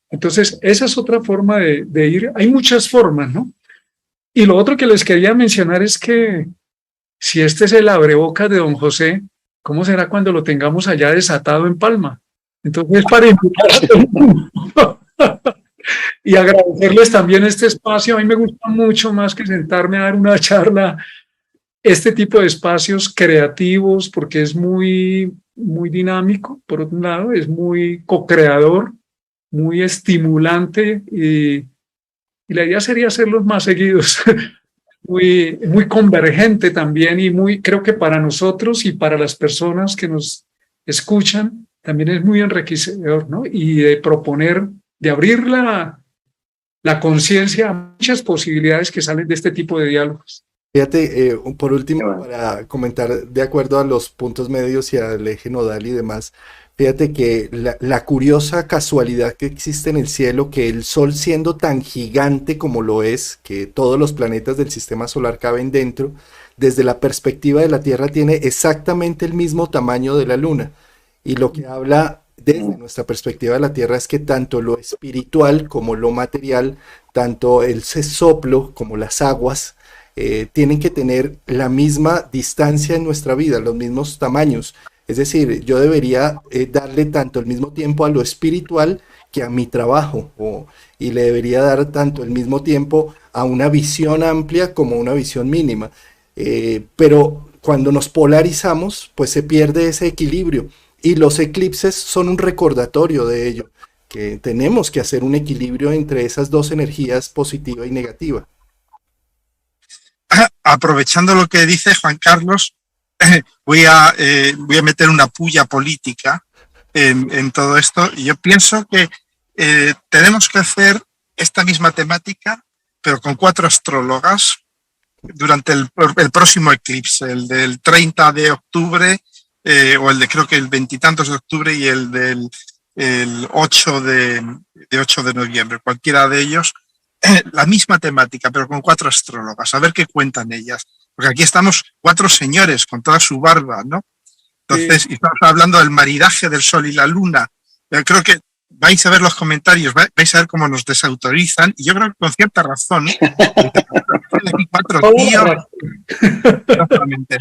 Entonces, esa es otra forma de ir. Hay muchas formas, ¿no? Y lo otro que les quería mencionar es que si este es el abrebocas de don José, ¿cómo será cuando lo tengamos allá desatado en Palma? Entonces, para invitar a todo el mundo y agradecerles también este espacio. A mí me gusta mucho más que sentarme a dar una charla, este tipo de espacios creativos, porque es muy, muy dinámico, por otro lado, es muy co-creador, muy estimulante, y la idea sería hacerlos más seguidos, muy convergente también, y creo que para nosotros y para las personas que nos escuchan, también es muy enriquecedor, ¿no? Y de proponer, de abrir la conciencia a muchas posibilidades que salen de este tipo de diálogos. Fíjate, por último, para comentar de acuerdo a los puntos medios y al eje nodal y demás, fíjate que la curiosa casualidad que existe en el cielo, que el Sol siendo tan gigante como lo es, que todos los planetas del sistema solar caben dentro, desde la perspectiva de la Tierra tiene exactamente el mismo tamaño de la Luna. Y lo que habla desde nuestra perspectiva de la Tierra es que tanto lo espiritual como lo material, tanto el soplo como las aguas, tienen que tener la misma distancia en nuestra vida, los mismos tamaños. Es decir, yo debería darle tanto el mismo tiempo a lo espiritual que a mi trabajo, y le debería dar tanto el mismo tiempo a una visión amplia como a una visión mínima. Pero cuando nos polarizamos, pues se pierde ese equilibrio, y los eclipses son un recordatorio de ello, que tenemos que hacer un equilibrio entre esas dos energías, positiva y negativa. Aprovechando lo que dice Juan Carlos, voy a meter una puya política en todo esto. Y yo pienso que tenemos que hacer esta misma temática, pero con 4 astrólogas durante el próximo eclipse, el del 30 de octubre, o el de creo que el 20 y tantos de octubre y el del 8 de noviembre, cualquiera de ellos. La misma temática, pero con 4 astrólogas, a ver qué cuentan ellas. Porque aquí estamos 4 señores con toda su barba, ¿no? Entonces, sí. Estamos hablando del maridaje del Sol y la Luna. Yo creo que vais a ver los comentarios, vais a ver cómo nos desautorizan, y yo creo que con cierta razón. 4 tíos.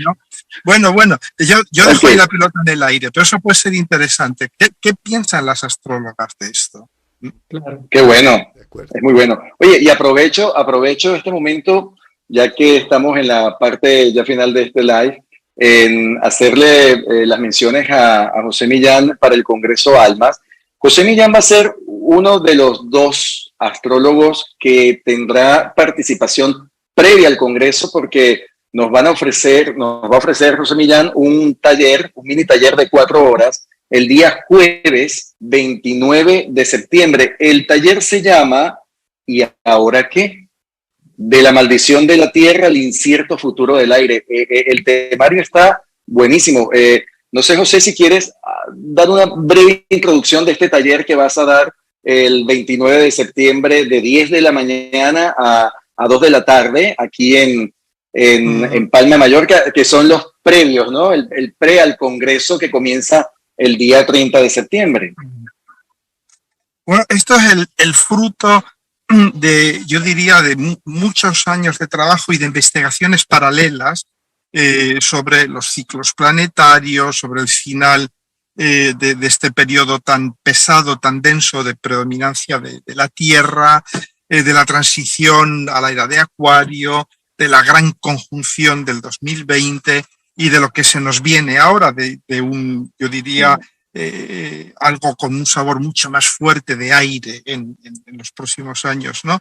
¿No? Bueno, yo dejo ahí la pelota en el aire, pero eso puede ser interesante. ¿Qué piensan las astrólogas de esto? Claro. Qué bueno, es muy bueno. Oye, y aprovecho este momento, ya que estamos en la parte ya final de este live, en hacerle las menciones a José Millán para el Congreso Almas. José Millán va a ser uno de los 2 astrólogos que tendrá participación previa al Congreso, porque nos va a ofrecer José Millán un mini taller de 4 horas, el día jueves 29 de septiembre. El taller se llama ¿Y ahora qué? De la maldición de la tierra al incierto futuro del aire. El temario está buenísimo. No sé, José, si quieres dar una breve introducción de este taller que vas a dar el 29 de septiembre de 10 de la mañana a 2 de la tarde aquí en Palma de Mallorca, que son los previos, ¿no? El pre al Congreso que comienza el día 30 de septiembre. Bueno, esto es el fruto de, yo diría, de muchos años de trabajo y de investigaciones paralelas sobre los ciclos planetarios, sobre el final de este periodo tan pesado, tan denso de predominancia de la Tierra, de la transición a la era de Acuario, de la gran conjunción del 2020 y de lo que se nos viene ahora, de un, yo diría, algo con un sabor mucho más fuerte de aire en los próximos años, ¿no?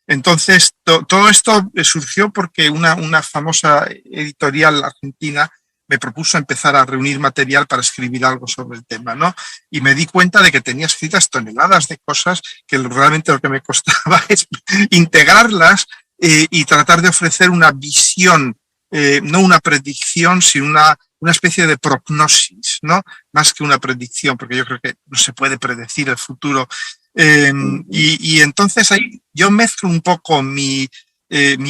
Entonces, todo esto surgió porque una famosa editorial argentina me propuso empezar a reunir material para escribir algo sobre el tema, ¿no? Y me di cuenta de que tenía escritas toneladas de cosas que realmente lo que me costaba es integrarlas y tratar de ofrecer una visión, no una predicción, sino una especie de prognosis, ¿no? Más que una predicción, porque yo creo que no se puede predecir el futuro. Y entonces ahí yo mezclo un poco mi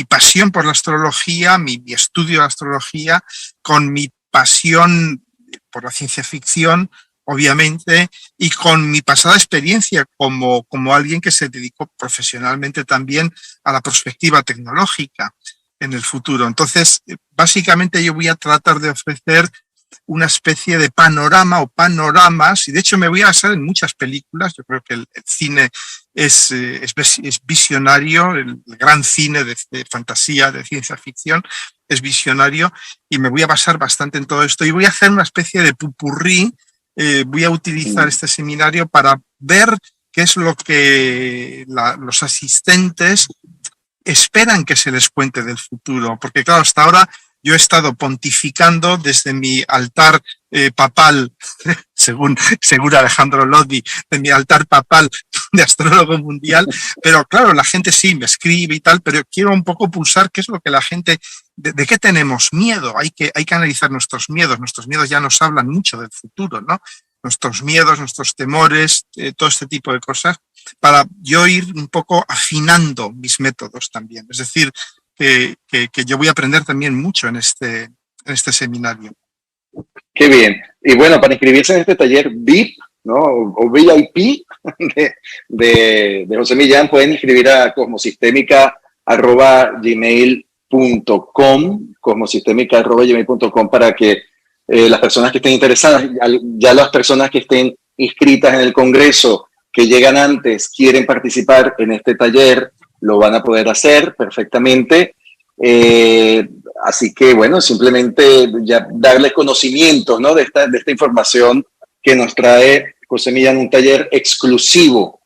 pasión por la astrología, mi estudio de la astrología, con mi pasión por la ciencia ficción, obviamente, y con mi pasada experiencia como alguien que se dedicó profesionalmente también a la perspectiva tecnológica en el futuro. Entonces, básicamente yo voy a tratar de ofrecer una especie de panorama o panoramas, y de hecho me voy a basar en muchas películas. Yo creo que el cine es visionario, el gran cine de fantasía, de ciencia ficción, es visionario, y me voy a basar bastante en todo esto, y voy a hacer una especie de pupurrí. Voy a utilizar este seminario para ver qué es lo que los asistentes esperan que se les cuente del futuro, porque claro, hasta ahora yo he estado pontificando desde mi altar papal, según Alejandro Lodi, de mi altar papal de astrólogo mundial, pero claro, la gente sí me escribe y tal, pero quiero un poco pulsar qué es lo que la gente, de qué tenemos miedo. Hay que analizar nuestros miedos ya nos hablan mucho del futuro, ¿no? Nuestros miedos, nuestros temores, todo este tipo de cosas, para yo ir un poco afinando mis métodos también. Es decir, que yo voy a aprender también mucho en este seminario. Qué bien. Y bueno, para inscribirse en este taller VIP, ¿no? O VIP de José Millán, pueden inscribir a cosmosistémica@gmail.com para que las personas que estén interesadas, ya las personas que estén inscritas en el Congreso, que llegan antes, quieren participar en este taller, lo van a poder hacer perfectamente. Así que, bueno, simplemente ya darle conocimiento, ¿no? de esta información que nos trae José Millán, un taller exclusivo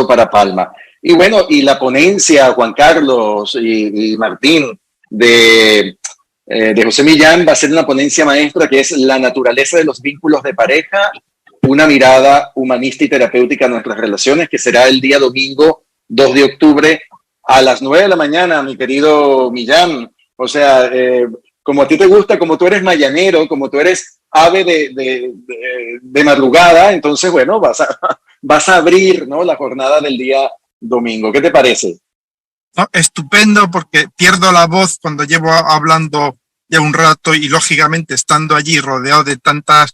para Palma. Y bueno, y la ponencia, Juan Carlos y Martín, de José Millán, va a ser una ponencia maestra que es la naturaleza de los vínculos de pareja, una mirada humanista y terapéutica a nuestras relaciones, que será el día domingo 2 de octubre a las 9 de la mañana, mi querido Millán. O sea, como a ti te gusta, como tú eres mañanero, como tú eres ave de madrugada, entonces, bueno, vas a abrir, ¿no?, la jornada del día domingo. ¿Qué te parece? No, estupendo, porque pierdo la voz cuando llevo hablando ya un rato y, lógicamente, estando allí rodeado de tantas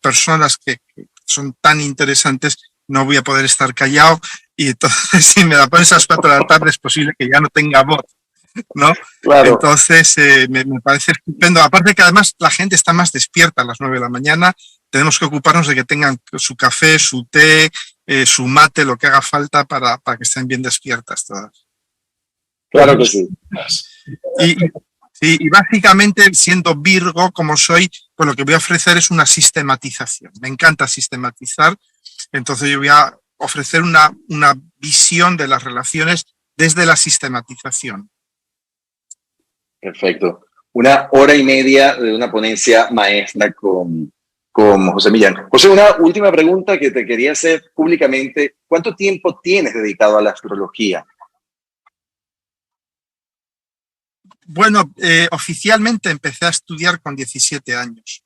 personas que son tan interesantes, no voy a poder estar callado, y entonces si me la pones a las 4 de la tarde es posible que ya no tenga voz, ¿no? Claro. Entonces me parece estupendo. Aparte que además la gente está más despierta a las 9 de la mañana, tenemos que ocuparnos de que tengan su café, su té, su mate, lo que haga falta para que estén bien despiertas todas. Claro que sí. Y básicamente, siendo Virgo como soy, pues lo que voy a ofrecer es una sistematización. Me encanta sistematizar, entonces yo voy a ofrecer una visión de las relaciones desde la sistematización. Perfecto. 1 hora y media de una ponencia maestra con José Millán. José, una última pregunta que te quería hacer públicamente. ¿Cuánto tiempo tienes dedicado a la astrología? Bueno, oficialmente empecé a estudiar con 17 años.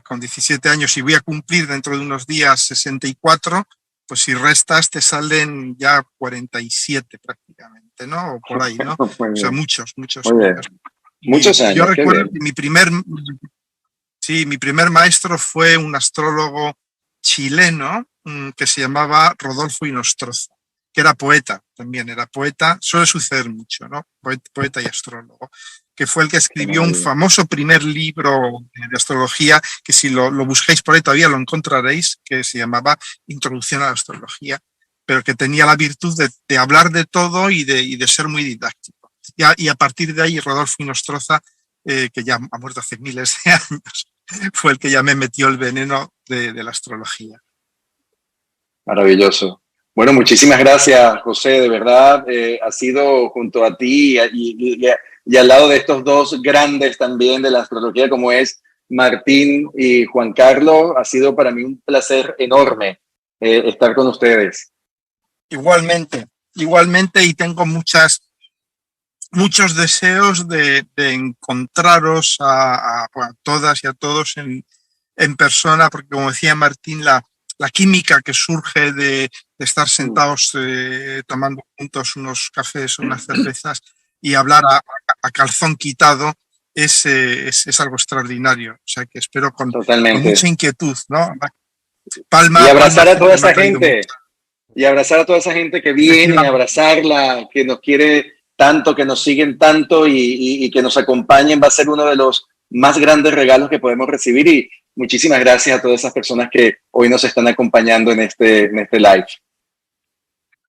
Con 17 años, y voy a cumplir dentro de unos días 64, pues si restas te salen ya 47 prácticamente, ¿no? O por ahí, ¿no? O sea, muchos años. Muchos años. Yo recuerdo que mi primer maestro fue un astrólogo chileno que se llamaba Rodolfo Inostroza, que era poeta, también era poeta, suele suceder mucho, ¿no? Poeta y astrólogo, que fue el que escribió un famoso primer libro de astrología, que si lo buscáis por ahí todavía lo encontraréis, que se llamaba Introducción a la Astrología, pero que tenía la virtud de hablar de todo y de ser muy didáctico. Y a partir de ahí, Rodolfo Inostroza, que ya ha muerto hace miles de años, fue el que ya me metió el veneno de la astrología. Maravilloso. Bueno, muchísimas gracias, José, de verdad. Ha sido junto a ti y al lado de estos dos grandes también de la astrología, como es Martín y Juan Carlos, ha sido para mí un placer enorme estar con ustedes. Igualmente, y tengo muchos deseos de encontraros a todas y a todos en persona, porque como decía Martín, la química que surge de estar sentados tomando juntos unos cafés o unas cervezas y hablar a calzón quitado es algo extraordinario. O sea que espero con mucha inquietud, ¿no? Palma, y abrazar a toda esa gente. Y abrazar a toda esa gente que viene, y abrazarla, que nos quiere tanto, que nos siguen tanto y que nos acompañen, va a ser uno de los más grandes regalos que podemos recibir. Y muchísimas gracias a todas esas personas que hoy nos están acompañando en este live.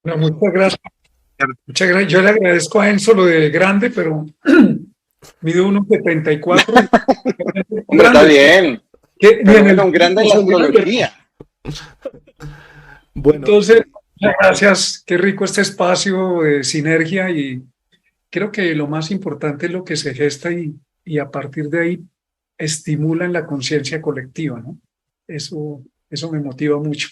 Bueno, muchas gracias. Yo le agradezco a Enzo lo de grande, pero mido 1,74. No, está bien. Un grande en la astrología. Bueno. Entonces, muchas gracias. Qué rico este espacio de sinergia y creo que lo más importante es lo que se gesta y a partir de ahí estimula en la conciencia colectiva, ¿no? Eso me motiva mucho.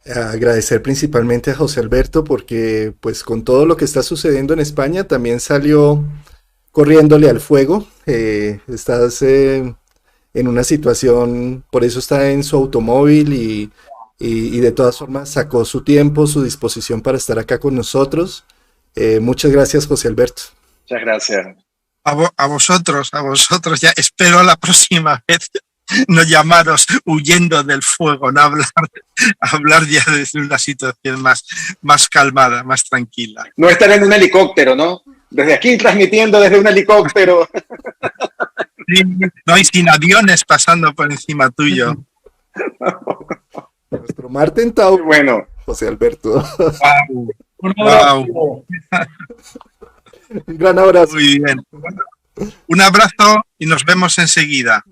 Agradecer principalmente a José Alberto porque pues con todo lo que está sucediendo en España también salió corriéndole al fuego. Estás en una situación, por eso está en su automóvil y de todas formas sacó su tiempo, su disposición para estar acá con nosotros. Muchas gracias, José Alberto. Muchas gracias. A vosotros, ya espero la próxima vez no llamaros huyendo del fuego, no hablar ya desde una situación más calmada, más tranquila. No estar en un helicóptero, ¿no? Desde aquí transmitiendo desde un helicóptero. Sí, no, y sin aviones pasando por encima tuyo. Nuestro mar tentado, Bueno, José Alberto. Wow. Wow. Un gran abrazo. Muy bien. Un abrazo y nos vemos enseguida.